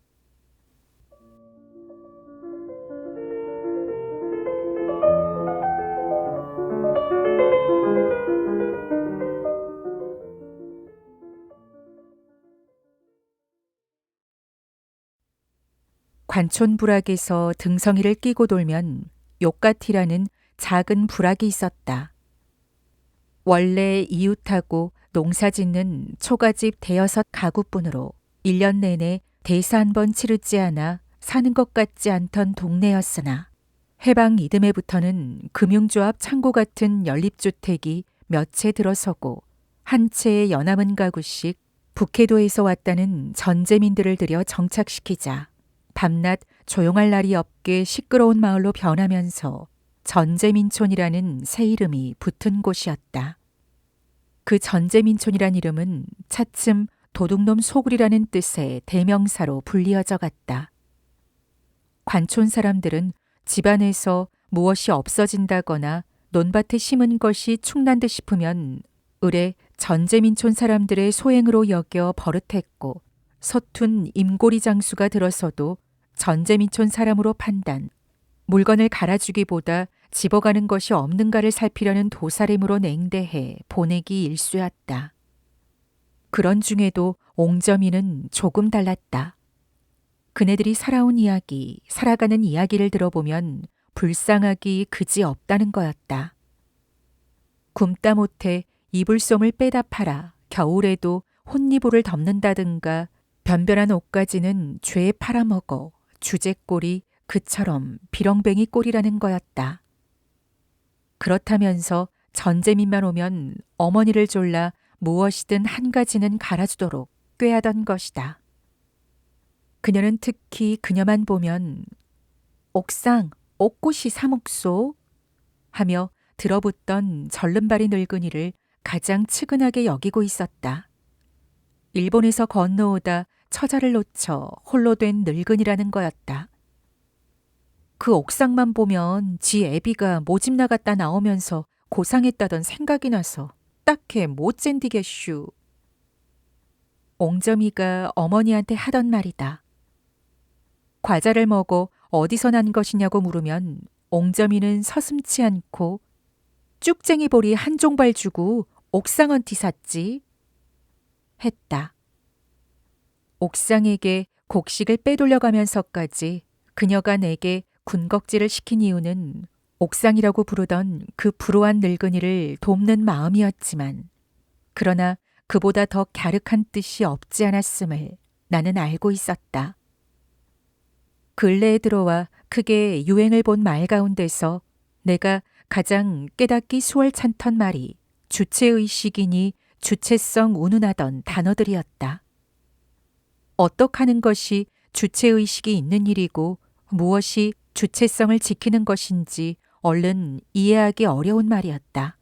관촌 부락에서 등성이를 끼고 돌면 욕가티라는 작은 부락이 있었다. 원래 이웃하고 농사짓는 초가집 대여섯 가구뿐으로 1년 내내 대사 한 번 치르지 않아 사는 것 같지 않던 동네였으나 해방 이듬해부터는 금융조합 창고 같은 연립주택이 몇 채 들어서고 한 채의 연암은 가구씩 북해도에서 왔다는 전재민들을 들여 정착시키자 밤낮 조용할 날이 없게 시끄러운 마을로 변하면서 전재민촌이라는 새 이름이 붙은 곳이었다. 그 전재민촌이란 이름은 차츰 도둑놈 소굴이라는 뜻의 대명사로 불리어져 갔다. 관촌 사람들은 집안에서 무엇이 없어진다거나 논밭에 심은 것이 축난 듯 싶으면 을에 전재민촌 사람들의 소행으로 여겨 버릇했고 서툰 임고리 장수가 들어서도 전재민촌 사람으로 판단, 물건을 갈아주기보다 집어가는 것이 없는가를 살피려는 도사림으로 냉대해 보내기 일쑤였다. 그런 중에도 옹점이는 조금 달랐다. 그네들이 살아온 이야기, 살아가는 이야기를 들어보면 불쌍하기 그지 없다는 거였다. 굶다 못해 이불솜을 빼다 팔아 겨울에도 혼이불을 덮는다든가 변변한 옷가지는 죄에 팔아먹어 주제꼴이 그처럼 비렁뱅이 꼴이라는 거였다. 그렇다면서 전재민만 오면 어머니를 졸라 무엇이든 한 가지는 갈아주도록 꾀하던 것이다. 그녀는 특히 그녀만 보면 옥상, 옥꽃이 사목소 하며 들어붙던 절름발이 늙은이를 가장 측은하게 여기고 있었다. 일본에서 건너오다 처자를 놓쳐 홀로 된 늙은이라는 거였다. 그 옥상만 보면 지 애비가 모집 나갔다 나오면서 고상했다던 생각이 나서 딱해 못 젠디겠슈. 옹점이가 어머니한테 하던 말이다. 과자를 먹어 어디서 난 것이냐고 물으면 옹점이는 서슴치 않고 쭉쟁이 보리 한 종발 주고 옥상언티 샀지 했다. 옥상에게 곡식을 빼돌려가면서까지 그녀가 내게 군것질을 시킨 이유는 옥상이라고 부르던 그 불우한 늙은이를 돕는 마음이었지만 그러나 그보다 더 갸륵한 뜻이 없지 않았음을 나는 알고 있었다. 근래에 들어와 크게 유행을 본 말 가운데서 내가 가장 깨닫기 수월찮던 말이 주체의식이니 주체성 운운하던 단어들이었다. 어떡하는 것이 주체의식이 있는 일이고 무엇이 주체성을 지키는 것인지 얼른 이해하기 어려운 말이었다.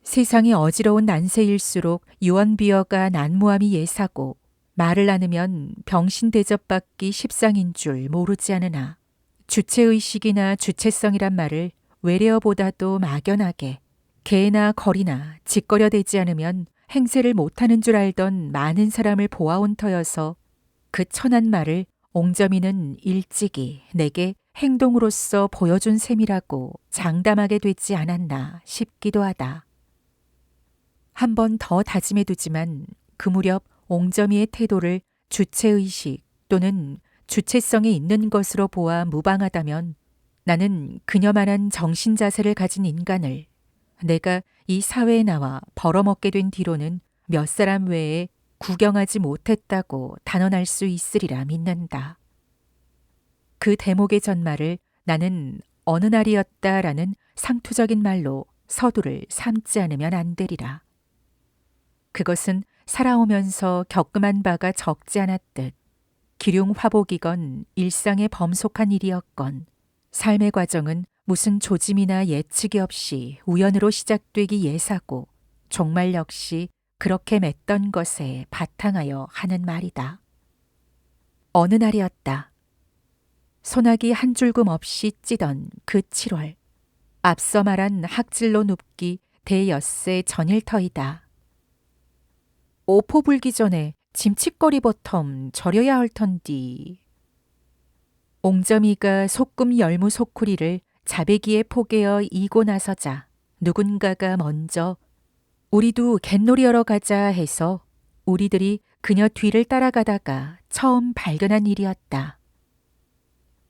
세상이 어지러운 난세일수록 유언비어가 난무함이 예사고 말을 나누면 병신 대접받기 십상인 줄 모르지 않으나 주체의식이나 주체성이란 말을 외래어보다도 막연하게 개나 거리나 짓거려 대지 않으면 행세를 못하는 줄 알던 많은 사람을 보아온 터여서 그 천한 말을 옹점이는 일찍이 내게 행동으로써 보여준 셈이라고 장담하게 되지 않았나 싶기도 하다. 한 번 더 다짐해두지만 그 무렵 옹점이의 태도를 주체의식 또는 주체성이 있는 것으로 보아 무방하다면 나는 그녀만한 정신자세를 가진 인간을 내가 이 사회에 나와 벌어먹게 된 뒤로는 몇 사람 외에 구경하지 못했다고 단언할 수 있으리라 믿는다. 그 대목의 전말을 나는 어느 날이었다라는 상투적인 말로 서두를 삼지 않으면 안 되리라. 그것은 살아오면서 겪음한 바가 적지 않았듯 기륭화복이건 일상의 범속한 일이었건 삶의 과정은 무슨 조짐이나 예측이 없이 우연으로 시작되기 예사고 종말 역시 그렇게 맺던 것에 바탕하여 하는 말이다. 어느 날이었다. 소나기 한 줄금 없이 찌던 그 7월. 앞서 말한 학질로 눕기 대엿새 전일터이다. 오포 불기 전에 짐칫거리 버텀 절여야 할 텐디. 옹점이가 소금 열무 소쿠리를 자배기에 포개어 이고 나서자 누군가가 먼저 우리도 갯놀이하러 가자 해서 우리들이 그녀 뒤를 따라가다가 처음 발견한 일이었다.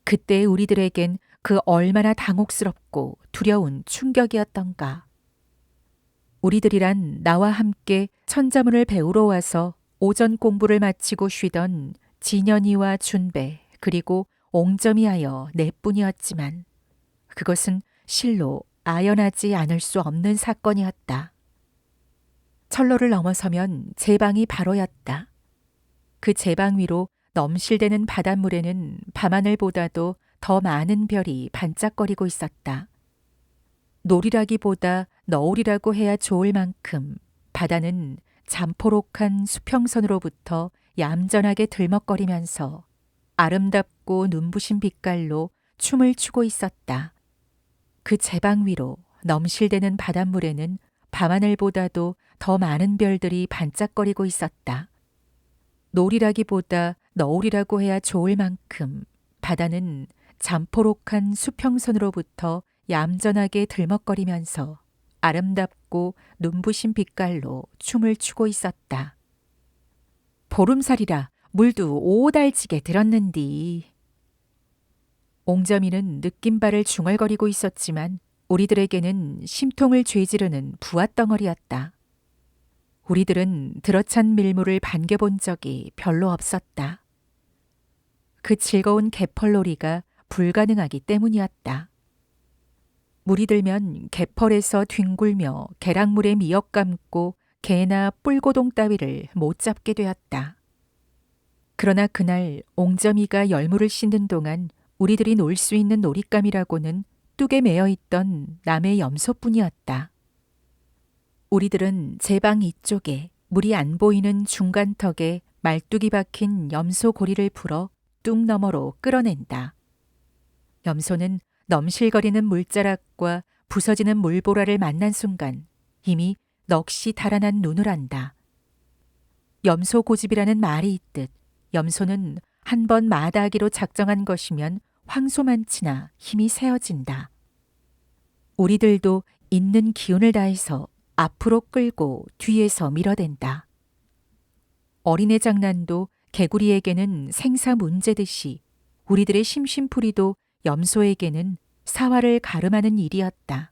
그때 우리들에겐 그 얼마나 당혹스럽고 두려운 충격이었던가. 우리들이란 나와 함께 천자문을 배우러 와서 오전 공부를 마치고 쉬던 진연이와 준배 그리고 옹점이하여 네뿐이었지만 그것은 실로 아연하지 않을 수 없는 사건이었다. 철로를 넘어서면 제방이 바로였다. 그 제방 위로 넘실대는 바닷물에는 밤하늘보다도 더 많은 별이 반짝거리고 있었다. 노리라기보다 너울이라고 해야 좋을 만큼 바다는 잠포록한 수평선으로부터 얌전하게 들먹거리면서 아름답고 눈부신 빛깔로 춤을 추고 있었다. 그 제방 위로 넘실대는 바닷물에는 밤하늘보다도 더 많은 별들이 반짝거리고 있었다. 노리라기보다 너울이라고 해야 좋을 만큼 바다는 잠포록한 수평선으로부터 얌전하게 들먹거리면서 아름답고 눈부신 빛깔로 춤을 추고 있었다. 보름살이라 물도 오달지게 들었는디. 옹점이는 느낌발을 중얼거리고 있었지만 우리들에게는 심통을 죄지르는 부앗덩어리였다. 우리들은 들어찬 밀물을 반겨본 적이 별로 없었다. 그 즐거운 개펄놀이가 불가능하기 때문이었다. 물이 들면 개펄에서 뒹굴며 개락물에 미역 감고 개나 뿔고동 따위를 못 잡게 되었다. 그러나 그날 옹점이가 열무를 씻는 동안 우리들이 놀 수 있는 놀잇감이라고는 뚝에 매여 있던 남의 염소뿐이었다. 우리들은 제방 이쪽에 물이 안 보이는 중간턱에 말뚝이 박힌 염소 고리를 풀어 뚝 너머로 끌어낸다. 염소는 넘실거리는 물자락과 부서지는 물보라를 만난 순간 이미 넋이 달아난 눈을 안다. 염소 고집이라는 말이 있듯 염소는 한 번 마다하기로 작정한 것이면 황소만치나 힘이 세어진다. 우리들도 있는 기운을 다해서 앞으로 끌고 뒤에서 밀어댄다. 어린애 장난도 개구리에게는 생사 문제듯이 우리들의 심심풀이도 염소에게는 사활을 가름하는 일이었다.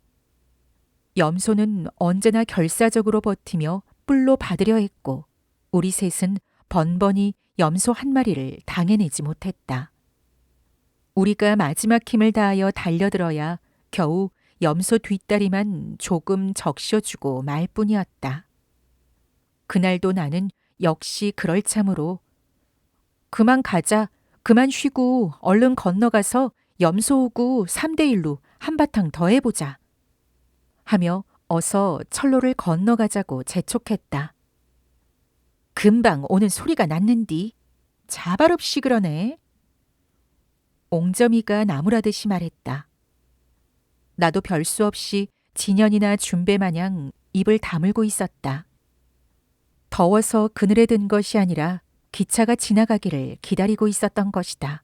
염소는 언제나 결사적으로 버티며 뿔로 받으려 했고 우리 셋은 번번이 염소 한 마리를 당해내지 못했다. 우리가 마지막 힘을 다하여 달려들어야 겨우 염소 뒷다리만 조금 적셔주고 말 뿐이었다. 그날도 나는 역시 그럴 참으로 그만 가자, 그만 쉬고 얼른 건너가서 염소 오고 3대1로 한바탕 더 해보자 하며 어서 철로를 건너가자고 재촉했다. 금방 오는 소리가 났는디 자발 없이 그러네. 옹점이가 나무라듯이 말했다. 나도 별 수 없이 진연이나 준배 마냥 입을 다물고 있었다. 더워서 그늘에 든 것이 아니라 기차가 지나가기를 기다리고 있었던 것이다.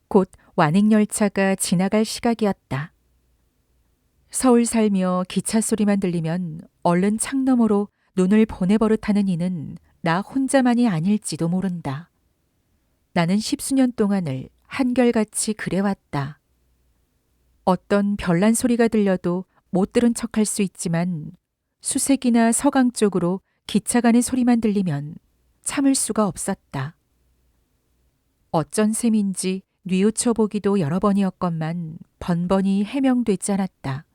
곧 완행열차가 지나갈 시각이었다. 서울 살며 기차 소리만 들리면 얼른 창너머로 눈을 보내버릇하는 이는 나 혼자만이 아닐지도 모른다. 나는 10수년 동안을 한결같이 그래왔다. 어떤 별난 소리가 들려도 못 들은 척할 수 있지만 수색이나 서강 쪽으로 기차 가는 소리만 들리면 참을 수가 없었다. 어쩐 셈인지 뉘우쳐 보기도 여러 번이었건만 번번이 해명되지 않았다.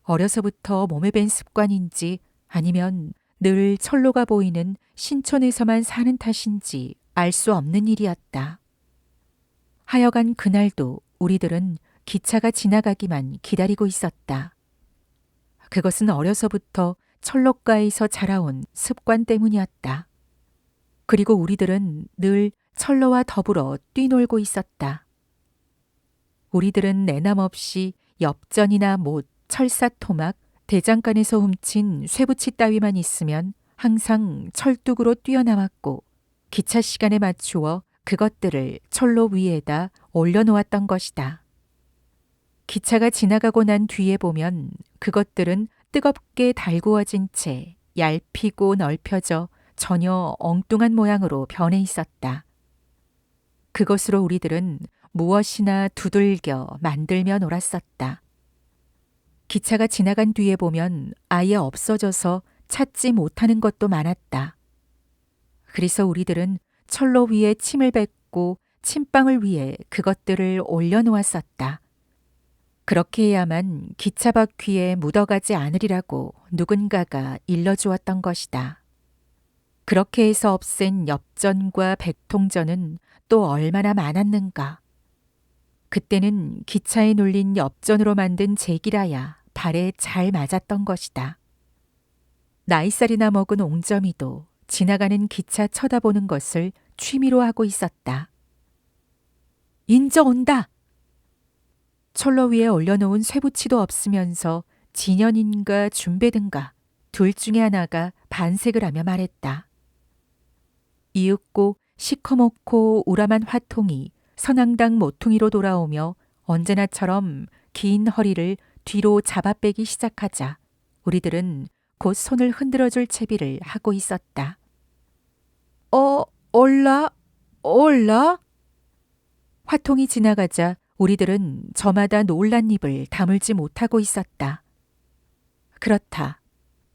어려서부터 몸에 밴 습관인지 아니면 늘 철로가 보이는 신촌에서만 사는 탓인지 알 수 없는 일이었다. 하여간 그날도 우리들은 기차가 지나가기만 기다리고 있었다. 그것은 어려서부터 철로가에서 자라온 습관 때문이었다. 그리고 우리들은 늘 철로와 더불어 뛰놀고 있었다. 우리들은 내남없이 엽전이나 못, 철사토막, 대장간에서 훔친 쇠붙이 따위만 있으면 항상 철뚝으로 뛰어나왔고 기차 시간에 맞추어 그것들을 철로 위에다 올려놓았던 것이다. 기차가 지나가고 난 뒤에 보면 그것들은 뜨겁게 달구어진 채 얇히고 넓혀져 전혀 엉뚱한 모양으로 변해 있었다. 그것으로 우리들은 무엇이나 두들겨 만들며 놀았었다. 기차가 지나간 뒤에 보면 아예 없어져서 찾지 못하는 것도 많았다. 그래서 우리들은 철로 위에 침을 뱉고 침방울 위에 그것들을 올려놓았었다. 그렇게 해야만 기차 바퀴에 묻어가지 않으리라고 누군가가 일러주었던 것이다. 그렇게 해서 없앤 엽전과 백통전은 또 얼마나 많았는가. 그때는 기차에 눌린 엽전으로 만든 제기라야 발에 잘 맞았던 것이다. 나이살이나 먹은 옹점이도 지나가는 기차 쳐다보는 것을 취미로 하고 있었다. 인저 온다! 철로 위에 올려놓은 쇠붙이도 없으면서 진연인가 준배든가 둘 중에 하나가 반색을 하며 말했다. 이윽고 시커멓고 우람한 화통이 선앙당 모퉁이로 돌아오며 언제나처럼 긴 허리를 뒤로 잡아빼기 시작하자 우리들은 곧 손을 흔들어줄 채비를 하고 있었다. 올라? 화통이 지나가자 우리들은 저마다 놀란 입을 다물지 못하고 있었다. 그렇다.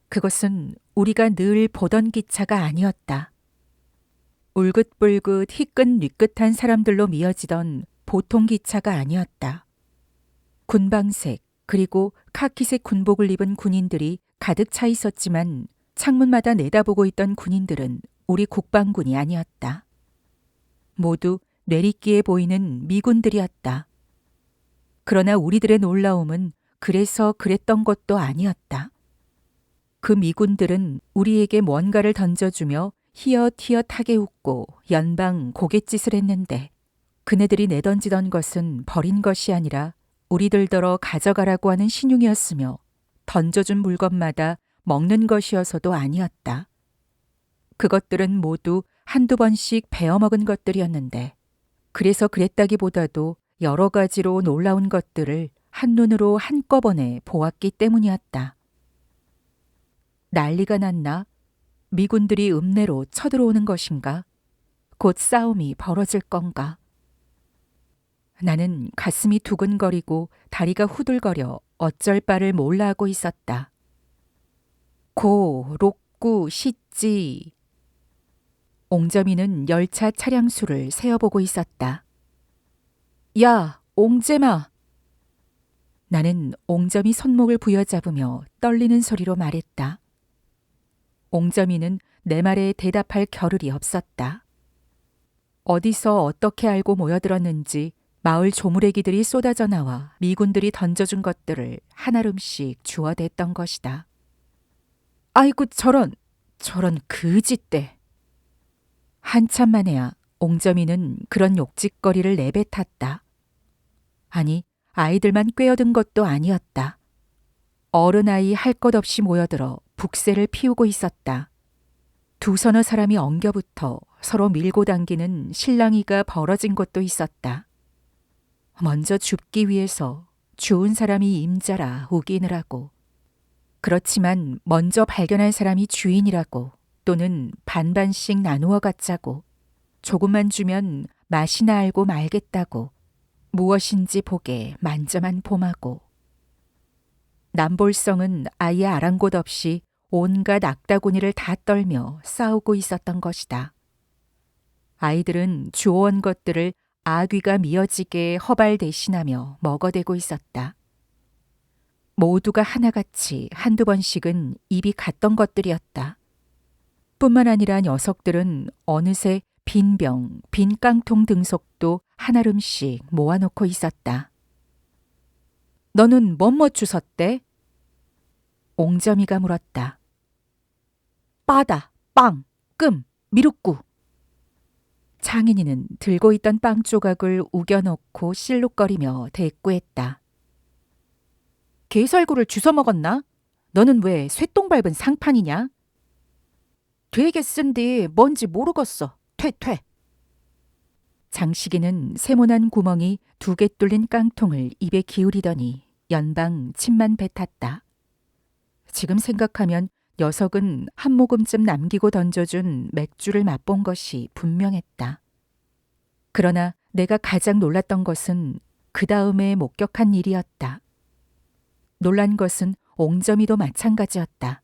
그것은 우리가 늘 보던 기차가 아니었다. 울긋불긋 희끗뉘끗한 사람들로 미어지던 보통 기차가 아니었다. 군방색 그리고 카키색 군복을 입은 군인들이 가득 차 있었지만 창문마다 내다보고 있던 군인들은 우리 국방군이 아니었다. 모두 뇌리끼에 보이는 미군들이었다. 그러나 우리들의 놀라움은 그래서 그랬던 것도 아니었다. 그 미군들은 우리에게 뭔가를 던져주며 히엇히엇하게 웃고 연방 고갯짓을 했는데 그네들이 내던지던 것은 버린 것이 아니라 우리들더러 가져가라고 하는 신용이었으며 던져준 물건마다 먹는 것이어서도 아니었다. 그것들은 모두 한두 번씩 베어먹은 것들이었는데 그래서 그랬다기보다도 여러 가지로 놀라운 것들을 한눈으로 한꺼번에 보았기 때문이었다. 난리가 났나? 미군들이 읍내로 쳐들어오는 것인가? 곧 싸움이 벌어질 건가? 나는 가슴이 두근거리고 다리가 후들거려 어쩔 바를 몰라 하고 있었다. 고, 록구, 시찌. 옹점이는 열차 차량 수를 세어보고 있었다. 야, 옹잼아! 나는 옹점이 손목을 부여잡으며 떨리는 소리로 말했다. 옹점이는 내 말에 대답할 겨를이 없었다. 어디서 어떻게 알고 모여들었는지 마을 조무래기들이 쏟아져 나와 미군들이 던져준 것들을 한아름씩 주워댔던 것이다. 아이고 저런 그짓대. 한참 만에야 옹점이는 그런 욕짓거리를 내뱉었다. 아니 아이들만 꿰어든 것도 아니었다. 어른아이 할 것 없이 모여들어 북새를 피우고 있었다. 두서너 사람이 엉겨붙어 서로 밀고 당기는 실랑이가 벌어진 곳도 있었다. 먼저 줍기 위해서 주운 사람이 임자라 우기느라고. 그렇지만 먼저 발견한 사람이 주인이라고 또는 반반씩 나누어 갖자고 조금만 주면 맛이나 알고 말겠다고 무엇인지 보게 만져만 봄하고. 남볼성은 아예 아랑곳 없이 온갖 악다구니를 다 떨며 싸우고 있었던 것이다. 아이들은 주워온 것들을 아귀가 미어지게 허발 대신하며 먹어대고 있었다. 모두가 하나같이 한두 번씩은 입이 갔던 것들이었다. 뿐만 아니라 녀석들은 어느새 빈 병, 빈 깡통 등속도 한 알음씩 모아놓고 있었다. 너는 뭐뭐 주웠대? 옹점이가 물었다. 빠다, 빵, 끔, 미숫국. 창인이는 들고 있던 빵 조각을 우겨놓고 실룩거리며 대꾸했다. 게살구를 주워 먹었나? 너는 왜 쇠똥 밟은 상판이냐? 되게 쓴디 뭔지 모르겠어. 퇴퇴. 장식이는 세모난 구멍이 2개 뚫린 깡통을 입에 기울이더니 연방 침만 뱉었다. 지금 생각하면 녀석은 한 모금쯤 남기고 던져준 맥주를 맛본 것이 분명했다. 그러나 내가 가장 놀랐던 것은 그 다음에 목격한 일이었다. 놀란 것은 옹점이도 마찬가지였다.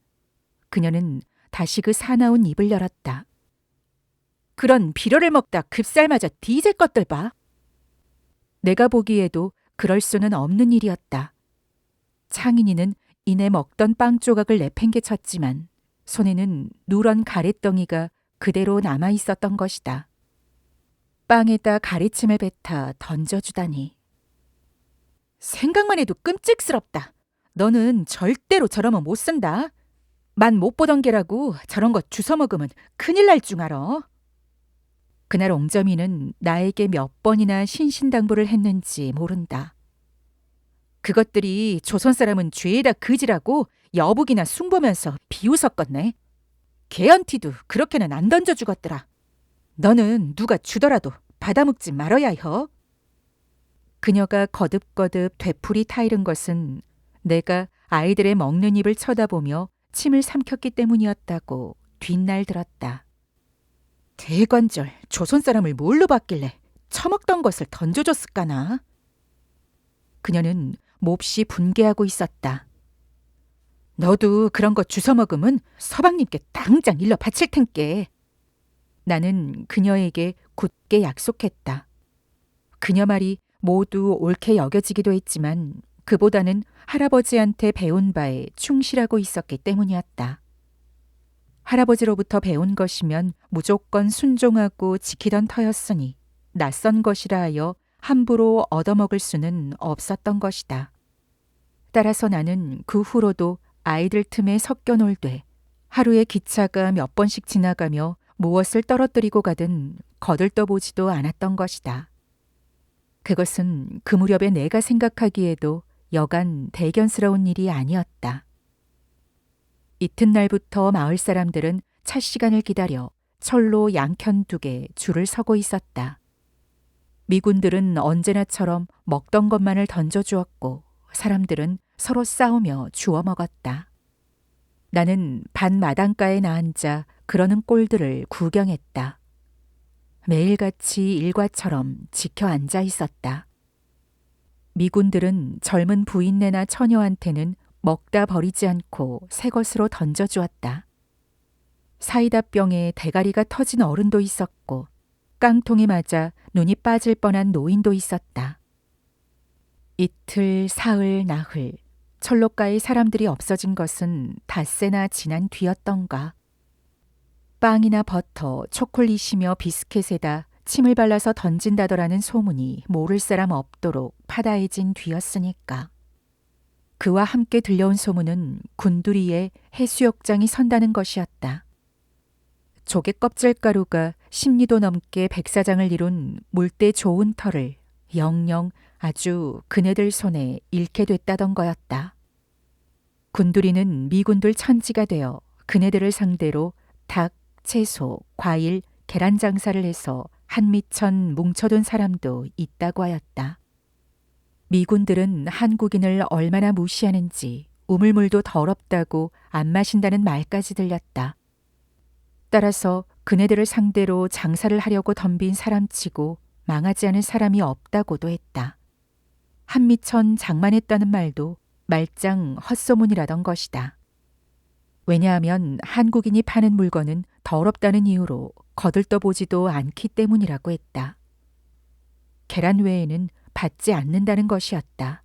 그녀는 다시 그 사나운 입을 열었다. 그런 비료를 먹다 급살 맞아 뒤질 것들 봐. 내가 보기에도 그럴 수는 없는 일이었다. 창인이는 이내 먹던 빵 조각을 내팽개쳤지만 손에는 누런 가래덩이가 그대로 남아 있었던 것이다. 빵에다 가래침을 뱉어 던져주다니. 생각만 해도 끔찍스럽다. 너는 절대로 저러면 못 쓴다. 만 못 보던 게라고 저런 거 주워 먹으면 큰일 날 줄 알아. 그날 옹점이는 나에게 몇 번이나 신신당부를 했는지 모른다. 그것들이 조선 사람은 죄에다 그지라고 여북이나 숭보면서 비웃었겠네. 개언티도 그렇게는 안 던져 죽었더라. 너는 누가 주더라도 받아먹지 말아야 혀. 그녀가 거듭거듭 되풀이 타이른 것은 내가 아이들의 먹는 입을 쳐다보며 침을 삼켰기 때문이었다고 뒷날 들었다. 대관절 조선 사람을 뭘로 봤길래 처먹던 것을 던져줬을까나. 그녀는 몹시 분개하고 있었다. 너도 그런 거 주워 먹으면 서방님께 당장 일러 바칠 텐께. 나는 그녀에게 굳게 약속했다. 그녀 말이 모두 옳게 여겨지기도 했지만 그보다는 할아버지한테 배운 바에 충실하고 있었기 때문이었다. 할아버지로부터 배운 것이면 무조건 순종하고 지키던 터였으니 낯선 것이라 하여 함부로 얻어먹을 수는 없었던 것이다. 따라서 나는 그 후로도 아이들 틈에 섞여 놀되 하루에 기차가 몇 번씩 지나가며 무엇을 떨어뜨리고 가든 거들떠보지도 않았던 것이다. 그것은 그 무렵에 내가 생각하기에도 여간 대견스러운 일이 아니었다. 이튿날부터 마을 사람들은 차 시간을 기다려 철로 양편 2개 줄을 서고 있었다. 미군들은 언제나처럼 먹던 것만을 던져주었고 사람들은 서로 싸우며 주워 먹었다. 나는 반 마당가에 나앉아 그러는 꼴들을 구경했다. 매일같이 일과처럼 지켜 앉아 있었다. 미군들은 젊은 부인네나 처녀한테는 먹다 버리지 않고 새 것으로 던져주었다. 사이다병에 대가리가 터진 어른도 있었고 깡통에 맞아 눈이 빠질 뻔한 노인도 있었다. 이틀, 사흘, 나흘 철로가에 사람들이 없어진 것은 닷새나 지난 뒤였던가. 빵이나 버터, 초콜릿이며 비스켓에다 침을 발라서 던진다더라는 소문이 모를 사람 없도록 파다해진 뒤였으니까. 그와 함께 들려온 소문은 군두리에 해수욕장이 선다는 것이었다. 조개 껍질가루가 10리도 넘게 백사장을 이룬 물때 좋은 털을 영영 아주 그네들 손에 잃게 됐다던 거였다. 군두리는 미군들 천지가 되어 그네들을 상대로 닭, 채소, 과일, 계란 장사를 해서 한미천 뭉쳐둔 사람도 있다고 하였다. 미군들은 한국인을 얼마나 무시하는지 우물물도 더럽다고 안 마신다는 말까지 들렸다. 따라서 그네들을 상대로 장사를 하려고 덤빈 사람치고 망하지 않은 사람이 없다고도 했다. 한미천 장만했다는 말도 말짱 헛소문이라던 것이다. 왜냐하면 한국인이 파는 물건은 더럽다는 이유로 거들떠보지도 않기 때문이라고 했다. 계란 외에는 받지 않는다는 것이었다.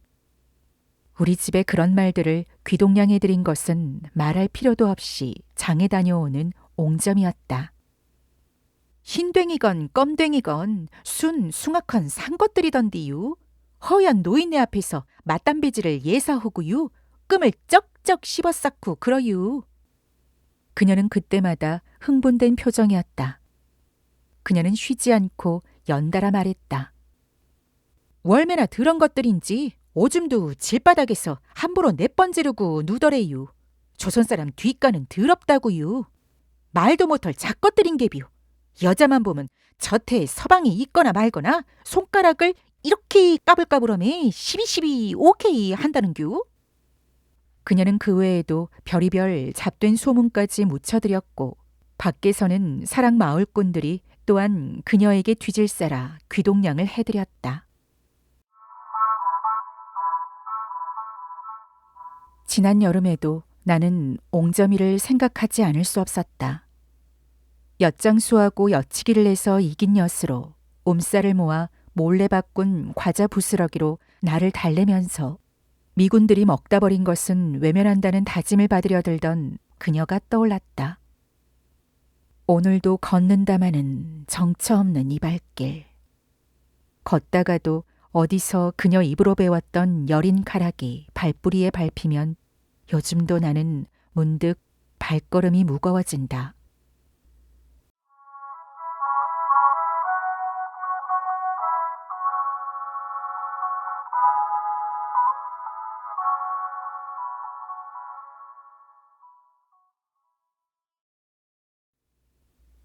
우리 집에 그런 말들을 귀동냥해 드린 것은 말할 필요도 없이 장에 다녀오는 옹점이었다. 흰괭이건 껌괭이건 숭악한 산 것들이던디유. 허연 노인네 앞에서 맞담배지를 예사하고유. 끔을 쩍쩍 씹어 쌓고 그러유. 그녀는 그때마다 흥분된 표정이었다. 그녀는 쉬지 않고 연달아 말했다. 월매나 더런 것들인지 오줌도 질바닥에서 함부로 내번지르고 누더래유. 조선 사람 뒷가는 더럽다고유. 말도 못할 작것들인 게비요. 여자만 보면 저태에 서방이 있거나 말거나 손가락을 이렇게 까불까불하며 시비시비 오케이 한다는규. 그녀는 그 외에도 별의별 잡된 소문까지 묻혀드렸고 밖에서는 사랑 마을꾼들이 또한 그녀에게 뒤질싸라 귀동냥을 해드렸다. 지난 여름에도 나는 옹점이를 생각하지 않을 수 없었다. 엿장수하고 엿치기를 해서 이긴 엿으로 옴살을 모아 몰래 바꾼 과자 부스러기로 나를 달래면서 미군들이 먹다 버린 것은 외면한다는 다짐을 받으려 들던 그녀가 떠올랐다. 오늘도 걷는다마는 정처 없는 이 발길. 걷다가도 어디서 그녀 입으로 배웠던 여린 가락이 발뿌리에 밟히면 요즘도 나는 문득 발걸음이 무거워진다.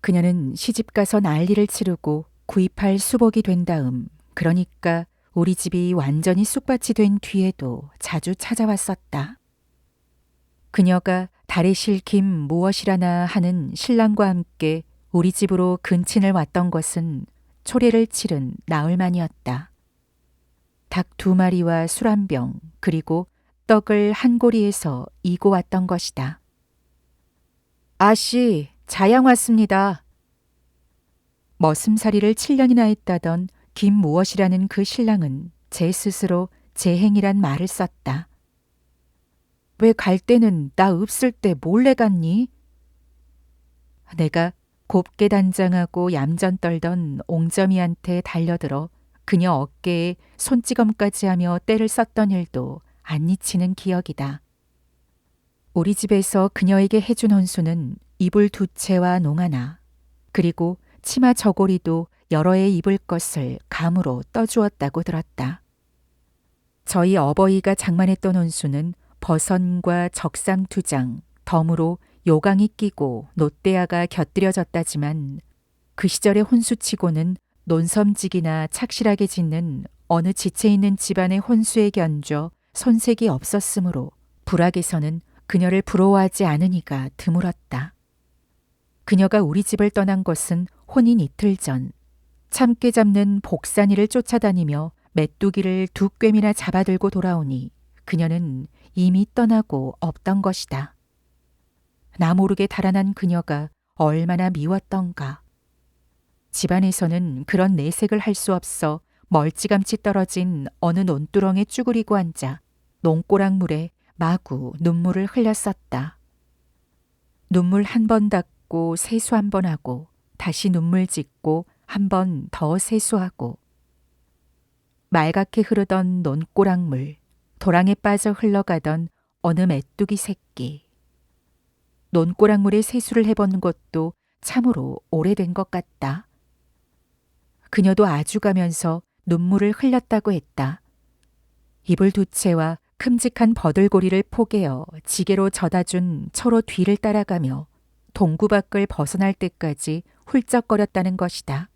그녀는 시집가서 난리를 치르고 구입할 수복이 된 다음, 그러니까 우리 집이 완전히 쑥밭이 된 뒤에도 자주 찾아왔었다. 그녀가 달에 실김 무엇이라나 하는 신랑과 함께 우리 집으로 근친을 왔던 것은 초례를 치른 나흘 만이었다. 닭 2마리와 술 1병 그리고 떡을 한 고리에서 이고 왔던 것이다. 아씨, 자양 왔습니다. 머슴살이를 7년이나 했다던 김무엇이라는 그 신랑은 제 스스로 제 행이란 말을 썼다. 왜 갈 때는 나 없을 때 몰래 갔니? 내가 곱게 단장하고 얌전 떨던 옹점이한테 달려들어 그녀 어깨에 손찌검까지 하며 때를 썼던 일도 안 잊히는 기억이다. 우리 집에서 그녀에게 해준 혼수는 이불 2채와 농 하나, 그리고 치마 저고리도 여러 해 입을 것을 감으로 떠주었다고 들었다. 저희 어버이가 장만했던 혼수는 버선과 적상 2장, 덤으로 요강이 끼고 노대야가 곁들여졌다지만 그 시절의 혼수치고는 논섬직이나 착실하게 짓는 어느 지체 있는 집안의 혼수에 견줘 손색이 없었으므로 불악에서는 그녀를 부러워하지 않은 이가 드물었다. 그녀가 우리 집을 떠난 것은 혼인 이틀 전, 참깨 잡는 복산이를 쫓아다니며 메뚜기를 2꿰이나 잡아들고 돌아오니 그녀는 이미 떠나고 없던 것이다. 나 모르게 달아난 그녀가 얼마나 미웠던가. 집안에서는 그런 내색을 할 수 없어 멀찌감치 떨어진 어느 논두렁에 쭈그리고 앉아 논고랑물에 마구 눈물을 흘렸었다. 눈물 한 번 닦고 세수 한 번 하고 다시 눈물 짓고 한 번 더 세수하고 맑게 흐르던 논고랑물, 도랑에 빠져 흘러가던 어느 메뚜기 새끼. 논고랑물에 세수를 해본 것도 참으로 오래된 것 같다. 그녀도 아주 가면서 눈물을 흘렸다고 했다. 이불 두 채와 큼직한 버들고리를 포개어 지게로 젖어준 철호 뒤를 따라가며 동구 밖을 벗어날 때까지 훌쩍거렸다는 것이다.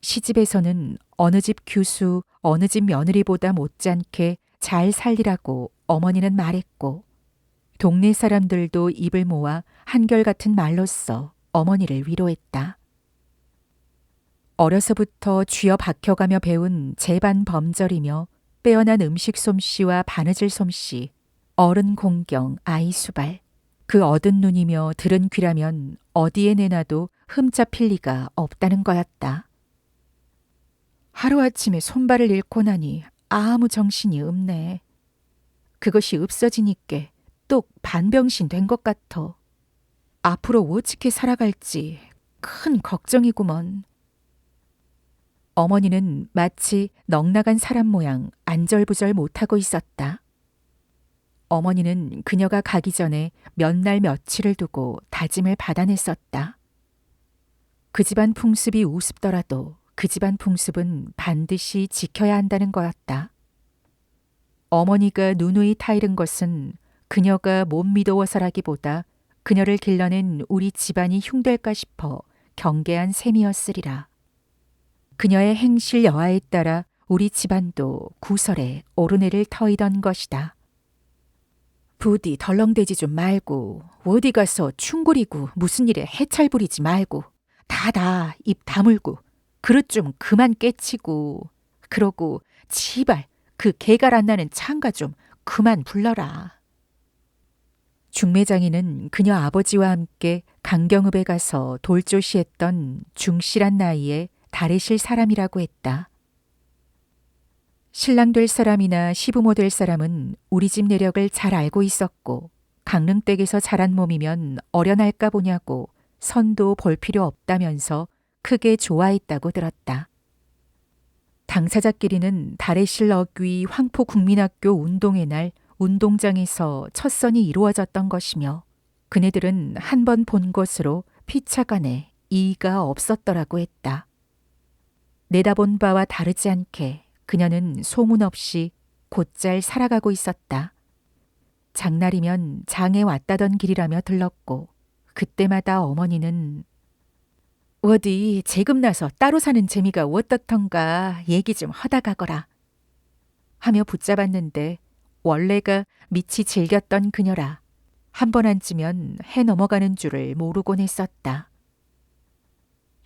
시집에서는 어느 집 규수, 어느 집 며느리보다 못지않게 잘 살리라고 어머니는 말했고, 동네 사람들도 입을 모아 한결같은 말로써 어머니를 위로했다. 어려서부터 쥐어 박혀가며 배운 제반 범절이며 빼어난 음식 솜씨와 바느질 솜씨, 어른 공경, 아이 수발, 그 얻은 눈이며 들은 귀라면 어디에 내놔도 흠잡힐 리가 없다는 거였다. 하루아침에 손발을 잃고 나니 아무 정신이 없네. 그것이 없어지니께 똑 반병신 된 것 같아. 앞으로 어떻게 살아갈지 큰 걱정이구먼. 어머니는 마치 넋나간 사람 모양 안절부절 못하고 있었다. 어머니는 그녀가 가기 전에 몇 날 며칠을 두고 다짐을 받아냈었다. 그 집안 풍습이 우습더라도 그 집안 풍습은 반드시 지켜야 한다는 거였다. 어머니가 누누이 타이른 것은 그녀가 못 믿어워서라기보다 그녀를 길러낸 우리 집안이 흉될까 싶어 경계한 셈이었으리라. 그녀의 행실 여하에 따라 우리 집안도 구설에 오르내를 터이던 것이다. 부디 덜렁대지 좀 말고 어디 가서 충고리고 무슨 일에 해찰 부리지 말고 다 입 다물고 그릇 좀 그만 깨치고 그러고 지발 그 개갈 안 나는 창가 좀 그만 불러라. 중매장이는 그녀 아버지와 함께 강경읍에 가서 돌조시했던 중실한 나이에 달에실 사람이라고 했다. 신랑 될 사람이나 시부모 될 사람은 우리 집 내력을 잘 알고 있었고 강릉댁에서 자란 몸이면 어련할까 보냐고 선도 볼 필요 없다면서 크게 좋아했다고 들었다. 당사자끼리는 달에실 어귀 황포국민학교 운동회 날 운동장에서 첫 선이 이루어졌던 것이며 그네들은 한 번 본 것으로 피차간에 이의가 없었더라고 했다. 내다본 바와 다르지 않게 그녀는 소문 없이 곧잘 살아가고 있었다. 장날이면 장에 왔다던 길이라며 들렀고 그때마다 어머니는 어디 재금 나서 따로 사는 재미가 어떻던가 얘기 좀 하다 가거라 하며 붙잡았는데 원래가 미치 즐겼던 그녀라 한 번 앉으면 해 넘어가는 줄을 모르곤 했었다.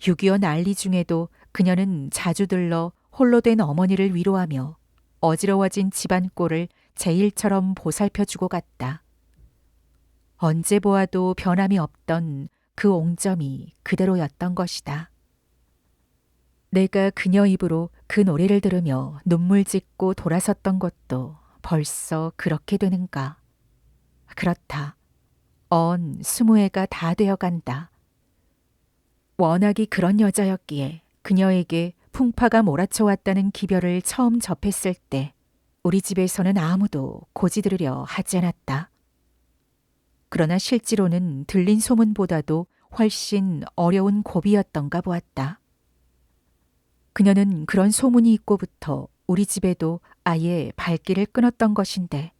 6.25 난리 중에도 그녀는 자주 들러 홀로 된 어머니를 위로하며 어지러워진 집안 꼴을 제 일처럼 보살펴주고 갔다. 언제 보아도 변함이 없던 그 옹점이 그대로였던 것이다. 내가 그녀 입으로 그 노래를 들으며 눈물 짓고 돌아섰던 것도 벌써 그렇게 되는가. 그렇다. 20해가 다 되어간다. 워낙이 그런 여자였기에 그녀에게 풍파가 몰아쳐왔다는 기별을 처음 접했을 때 우리 집에서는 아무도 고지 들으려 하지 않았다. 그러나 실제로는 들린 소문보다도 훨씬 어려운 고비였던가 보았다. 그녀는 그런 소문이 있고부터 우리 집에도 아예 발길을 끊었던 것인데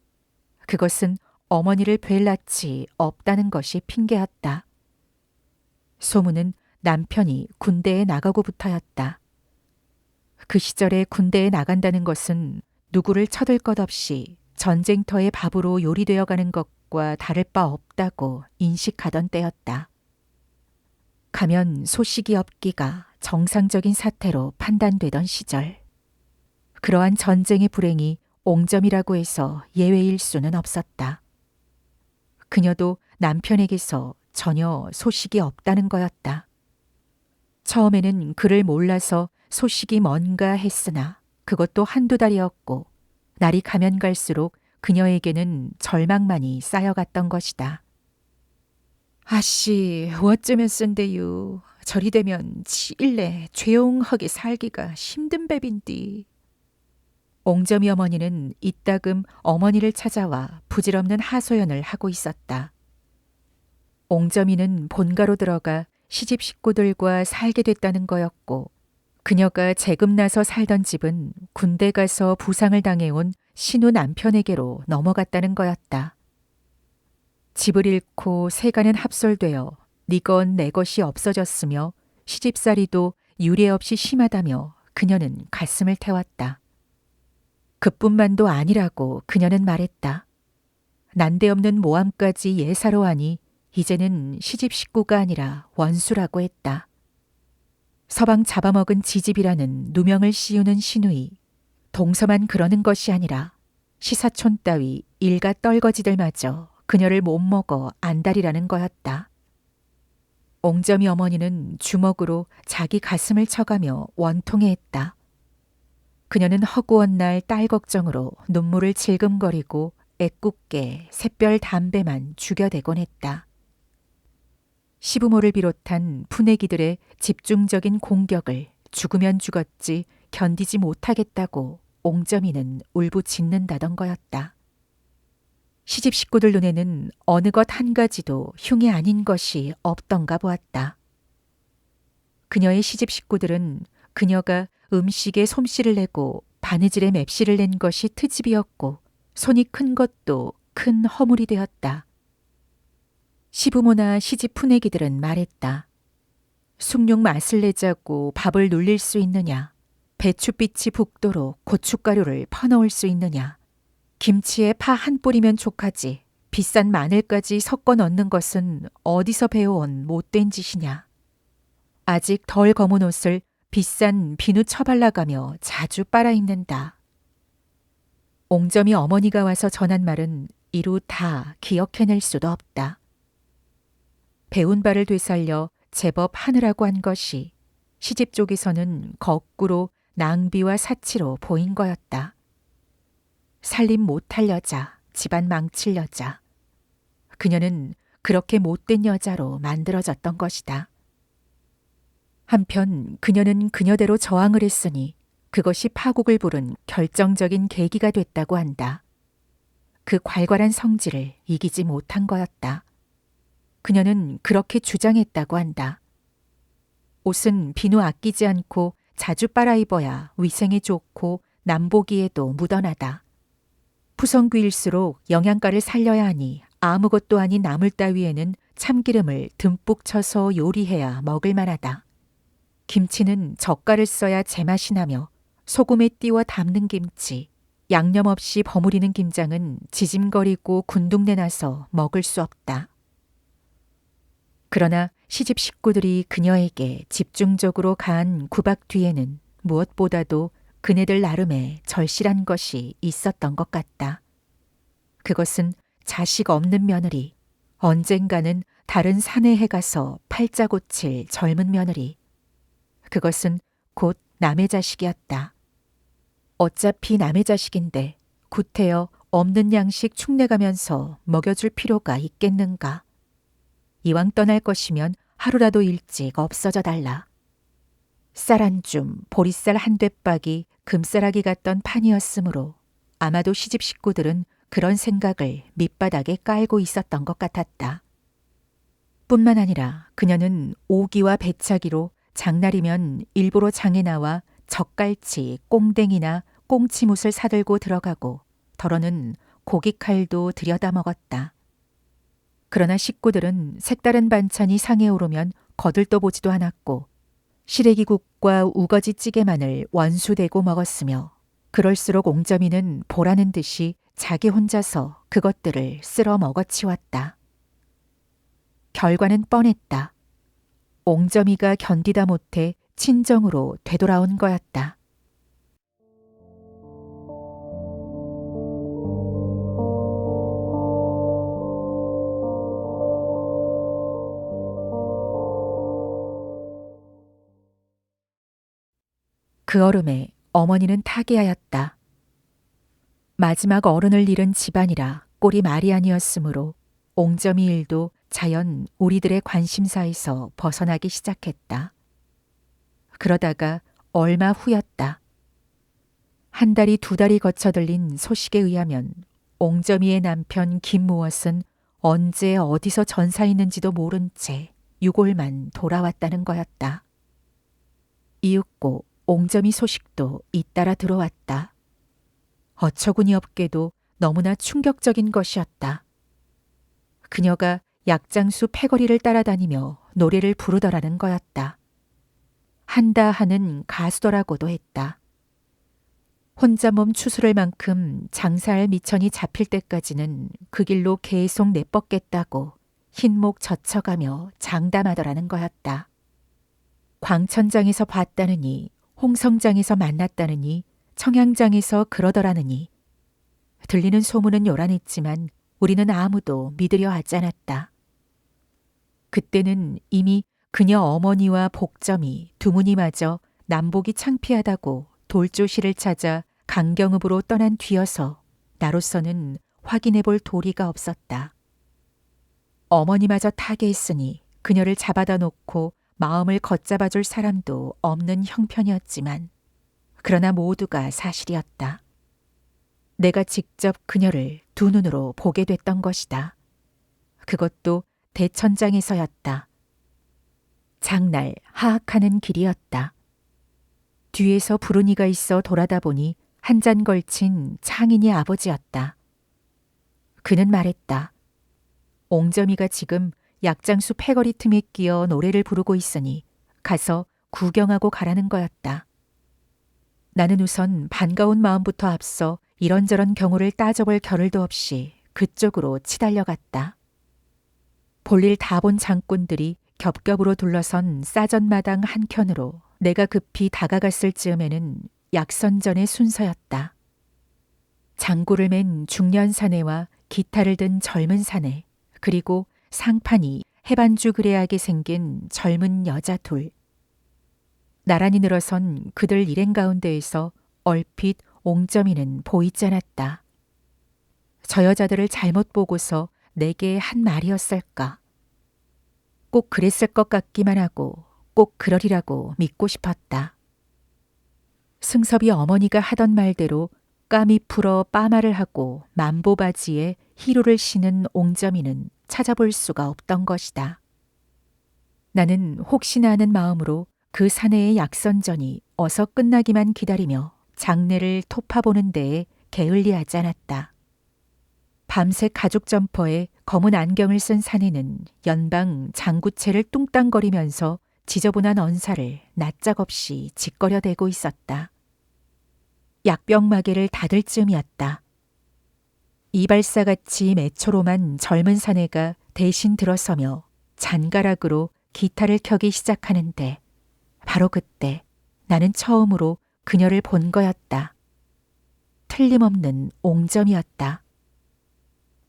그것은 어머니를 뵐 낯이 없다는 것이 핑계였다. 소문은 남편이 군대에 나가고부터였다. 그 시절에 군대에 나간다는 것은 누구를 쳐들 것 없이 전쟁터의 밥으로 요리되어 가는 것과 다를 바 없다고 인식하던 때였다. 가면 소식이 없기가 정상적인 사태로 판단되던 시절. 그러한 전쟁의 불행이 옹점이라고 해서 예외일 수는 없었다. 그녀도 남편에게서 전혀 소식이 없다는 거였다. 처음에는 그를 몰라서 소식이 뭔가 했으나 그것도 한두 달이었고 날이 가면 갈수록 그녀에게는 절망만이 쌓여갔던 것이다. 아씨, 어쩌면 쓴데유. 저리 되면 지일래 조용하게 살기가 힘든 법인디. 옹점이 어머니는 이따금 어머니를 찾아와 부질없는 하소연을 하고 있었다. 옹점이는 본가로 들어가 시집 식구들과 살게 됐다는 거였고 그녀가 재금 나서 살던 집은 군대 가서 부상을 당해온 신우 남편에게로 넘어갔다는 거였다. 집을 잃고 세간은 합솔되어 네 것 내 것이 없어졌으며 시집살이도 유례 없이 심하다며 그녀는 가슴을 태웠다. 그뿐만도 아니라고 그녀는 말했다. 난데없는 모함까지 예사로 하니 이제는 시집 식구가 아니라 원수라고 했다. 서방 잡아먹은 지집이라는 누명을 씌우는 신우이, 동서만 그러는 것이 아니라 시사촌 따위 일가 떨거지들마저 그녀를 못 먹어 안달이라는 거였다. 옹점이 어머니는 주먹으로 자기 가슴을 쳐가며 원통해했다. 그녀는 허구한 날 딸 걱정으로 눈물을 질금거리고 애꿎게 샛별 담배만 죽여대곤 했다. 시부모를 비롯한 푸내기들의 집중적인 공격을 죽으면 죽었지 견디지 못하겠다고 옹점이는 울부짖는다던 거였다. 시집 식구들 눈에는 어느 것 한 가지도 흉이 아닌 것이 없던가 보았다. 그녀의 시집 식구들은 그녀가 음식에 솜씨를 내고 바느질에 맵씨를 낸 것이 트집이었고 손이 큰 것도 큰 허물이 되었다. 시부모나 시집 푸내기들은 말했다. 숭늉 맛을 내자고 밥을 눌릴 수 있느냐? 배추빛이 붓도록 고춧가루를 퍼넣을 수 있느냐? 김치에 파 한 뿌리면 족하지 비싼 마늘까지 섞어 넣는 것은 어디서 배워온 못된 짓이냐? 아직 덜 검은 옷을 비싼 비누 처발라가며 자주 빨아입는다. 옹점이 어머니가 와서 전한 말은 이루 다 기억해낼 수도 없다. 배운 바를 되살려 제법 하느라고 한 것이 시집 쪽에서는 거꾸로 낭비와 사치로 보인 거였다. 살림 못할 여자, 집안 망칠 여자. 그녀는 그렇게 못된 여자로 만들어졌던 것이다. 한편 그녀는 그녀대로 저항을 했으니 그것이 파국을 부른 결정적인 계기가 됐다고 한다. 그 괄괄한 성질을 이기지 못한 거였다. 그녀는 그렇게 주장했다고 한다. 옷은 비누 아끼지 않고 자주 빨아 입어야 위생에 좋고 남보기에도 무던하다. 푸성귀일수록 영양가를 살려야 하니 아무것도 아닌 나물 따위에는 참기름을 듬뿍 쳐서 요리해야 먹을 만하다. 김치는 젓갈을 써야 제맛이 나며 소금에 띄워 담는 김치, 양념 없이 버무리는 김장은 지짐거리고 군둥내 나서 먹을 수 없다. 그러나 시집 식구들이 그녀에게 집중적으로 가한 구박 뒤에는 무엇보다도 그네들 나름의 절실한 것이 있었던 것 같다. 그것은 자식 없는 며느리, 언젠가는 다른 사내에 가서 팔자 고칠 젊은 며느리. 그것은 곧 남의 자식이었다. 어차피 남의 자식인데 구태여 없는 양식 축내가면서 먹여줄 필요가 있겠는가. 이왕 떠날 것이면 하루라도 일찍 없어져 달라. 쌀 한 줌, 보리쌀 한 되박이 금싸라기 같던 판이었으므로 아마도 시집 식구들은 그런 생각을 밑바닥에 깔고 있었던 것 같았다. 뿐만 아니라 그녀는 오기와 배차기로 장날이면 일부러 장에 나와 젓갈치, 꽁댕이나 꽁치못을 사들고 들어가고 더러는 고깃칼도 들여다 먹었다. 그러나 식구들은 색다른 반찬이 상에 오르면 거들떠보지도 않았고 시래기국과 우거지찌개만을 원수대고 먹었으며 그럴수록 옹점이는 보라는 듯이 자기 혼자서 그것들을 쓸어 먹어치웠다. 결과는 뻔했다. 옹점이가 견디다 못해 친정으로 되돌아온 거였다. 그 얼음에 어머니는 타계하였다. 마지막 어른을 잃은 집안이라 꼴이 말이 아니었으므로 옹점이 일도 자연 우리들의 관심사에서 벗어나기 시작했다. 그러다가 얼마 후였다. 한 달이 두 달이 거쳐 들린 소식에 의하면 옹점이의 남편 김무엇은 언제 어디서 전사 있는지도 모른 채 유골만 돌아왔다는 거였다. 이윽고 옹점이 소식도 잇따라 들어왔다. 어처구니 없게도 너무나 충격적인 것이었다. 그녀가 약장수 패거리를 따라다니며 노래를 부르더라는 거였다. 한다 하는 가수더라고도 했다. 혼자 몸 추스를 만큼 장사할 미천이 잡힐 때까지는 그 길로 계속 내뻗겠다고 흰목 젖혀가며 장담하더라는 거였다. 광천장에서 봤다느니, 홍성장에서 만났다느니, 청양장에서 그러더라느니. 들리는 소문은 요란했지만 우리는 아무도 믿으려 하지 않았다. 그때는 이미 그녀 어머니와 복점이 두무니마저 남복이 창피하다고 돌조실을 찾아 강경읍으로 떠난 뒤여서 나로서는 확인해 볼 도리가 없었다. 어머니마저 타계했으니 그녀를 잡아다 놓고 마음을 걷잡아 줄 사람도 없는 형편이었지만 그러나 모두가 사실이었다. 내가 직접 그녀를 두 눈으로 보게 됐던 것이다. 그것도 대천장에서였다. 장날 하악하는 길이었다. 뒤에서 부른 이가 있어 돌아다 보니 한 잔 걸친 창인이 아버지였다. 그는 말했다. 옹점이가 지금 약장수 패거리 틈에 끼어 노래를 부르고 있으니 가서 구경하고 가라는 거였다. 나는 우선 반가운 마음부터 앞서 이런저런 경우를 따져볼 겨를도 없이 그쪽으로 치달려갔다. 볼일 다 본 장꾼들이 겹겹으로 둘러선 싸전마당 한켠으로 내가 급히 다가갔을 즈음에는 약선전의 순서였다. 장구를 맨 중년 사내와 기타를 든 젊은 사내, 그리고 상판이 해반주 그레하게 생긴 젊은 여자 둘. 나란히 늘어선 그들 일행 가운데에서 얼핏 옹점이는 보이지 않았다. 저 여자들을 잘못 보고서 내게 한 말이었을까? 꼭 그랬을 것 같기만 하고 꼭 그러리라고 믿고 싶었다. 승섭이 어머니가 하던 말대로 까미 풀어 빠마를 하고 만보바지에 희로를 신은 옹점이는 찾아볼 수가 없던 것이다. 나는 혹시나 하는 마음으로 그 사내의 약선전이 어서 끝나기만 기다리며 장례를 토파보는 데에 게을리하지 않았다. 밤새 가죽 점퍼에 검은 안경을 쓴 사내는 연방 장구채를 뚱땅거리면서 지저분한 언사를 낯짝없이 짓거려대고 있었다. 약병마개를 닫을 즈음이었다. 이발사같이 매초로만 젊은 사내가 대신 들어서며 잔가락으로 기타를 켜기 시작하는데 바로 그때 나는 처음으로 그녀를 본 거였다. 틀림없는 옹점이었다.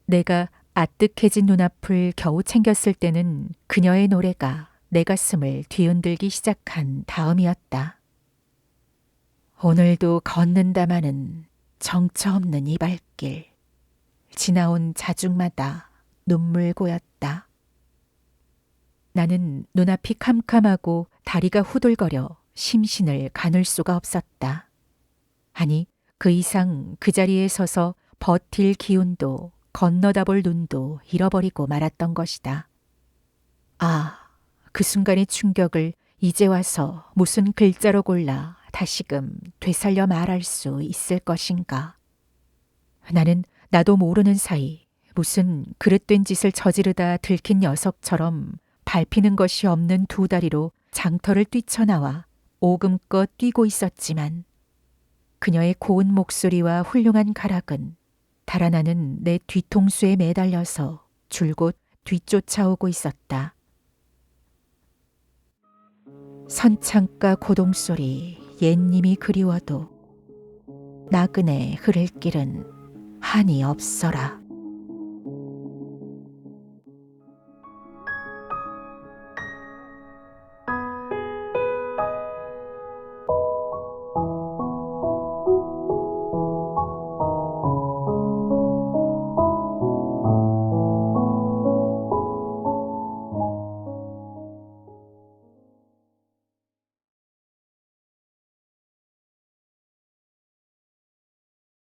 내가 아뜩해진 눈앞을 겨우 챙겼을 때는 그녀의 노래가 내 가슴을 뒤흔들기 시작한 다음이었다. 오늘도 걷는다마는 정처 없는 이 발길. 지나온 자중마다 눈물 고였다. 나는 눈앞이 캄캄하고 다리가 후들거려 심신을 가눌 수가 없었다. 아니, 그 이상 그 자리에 서서 버틸 기운도 건너다 볼 눈도 잃어버리고 말았던 것이다. 아, 그 순간의 충격을 이제 와서 무슨 글자로 골라 다시금 되살려 말할 수 있을 것인가. 나는 나도 모르는 사이 무슨 그릇된 짓을 저지르다 들킨 녀석처럼 밟히는 것이 없는 두 다리로 장터를 뛰쳐나와 오금껏 뛰고 있었지만 그녀의 고운 목소리와 훌륭한 가락은 달아나는 내 뒤통수에 매달려서 줄곧 뒤쫓아오고 있었다. 선창가 고동소리 옛님이 그리워도 나그네 흐를 길은 한이 없어라.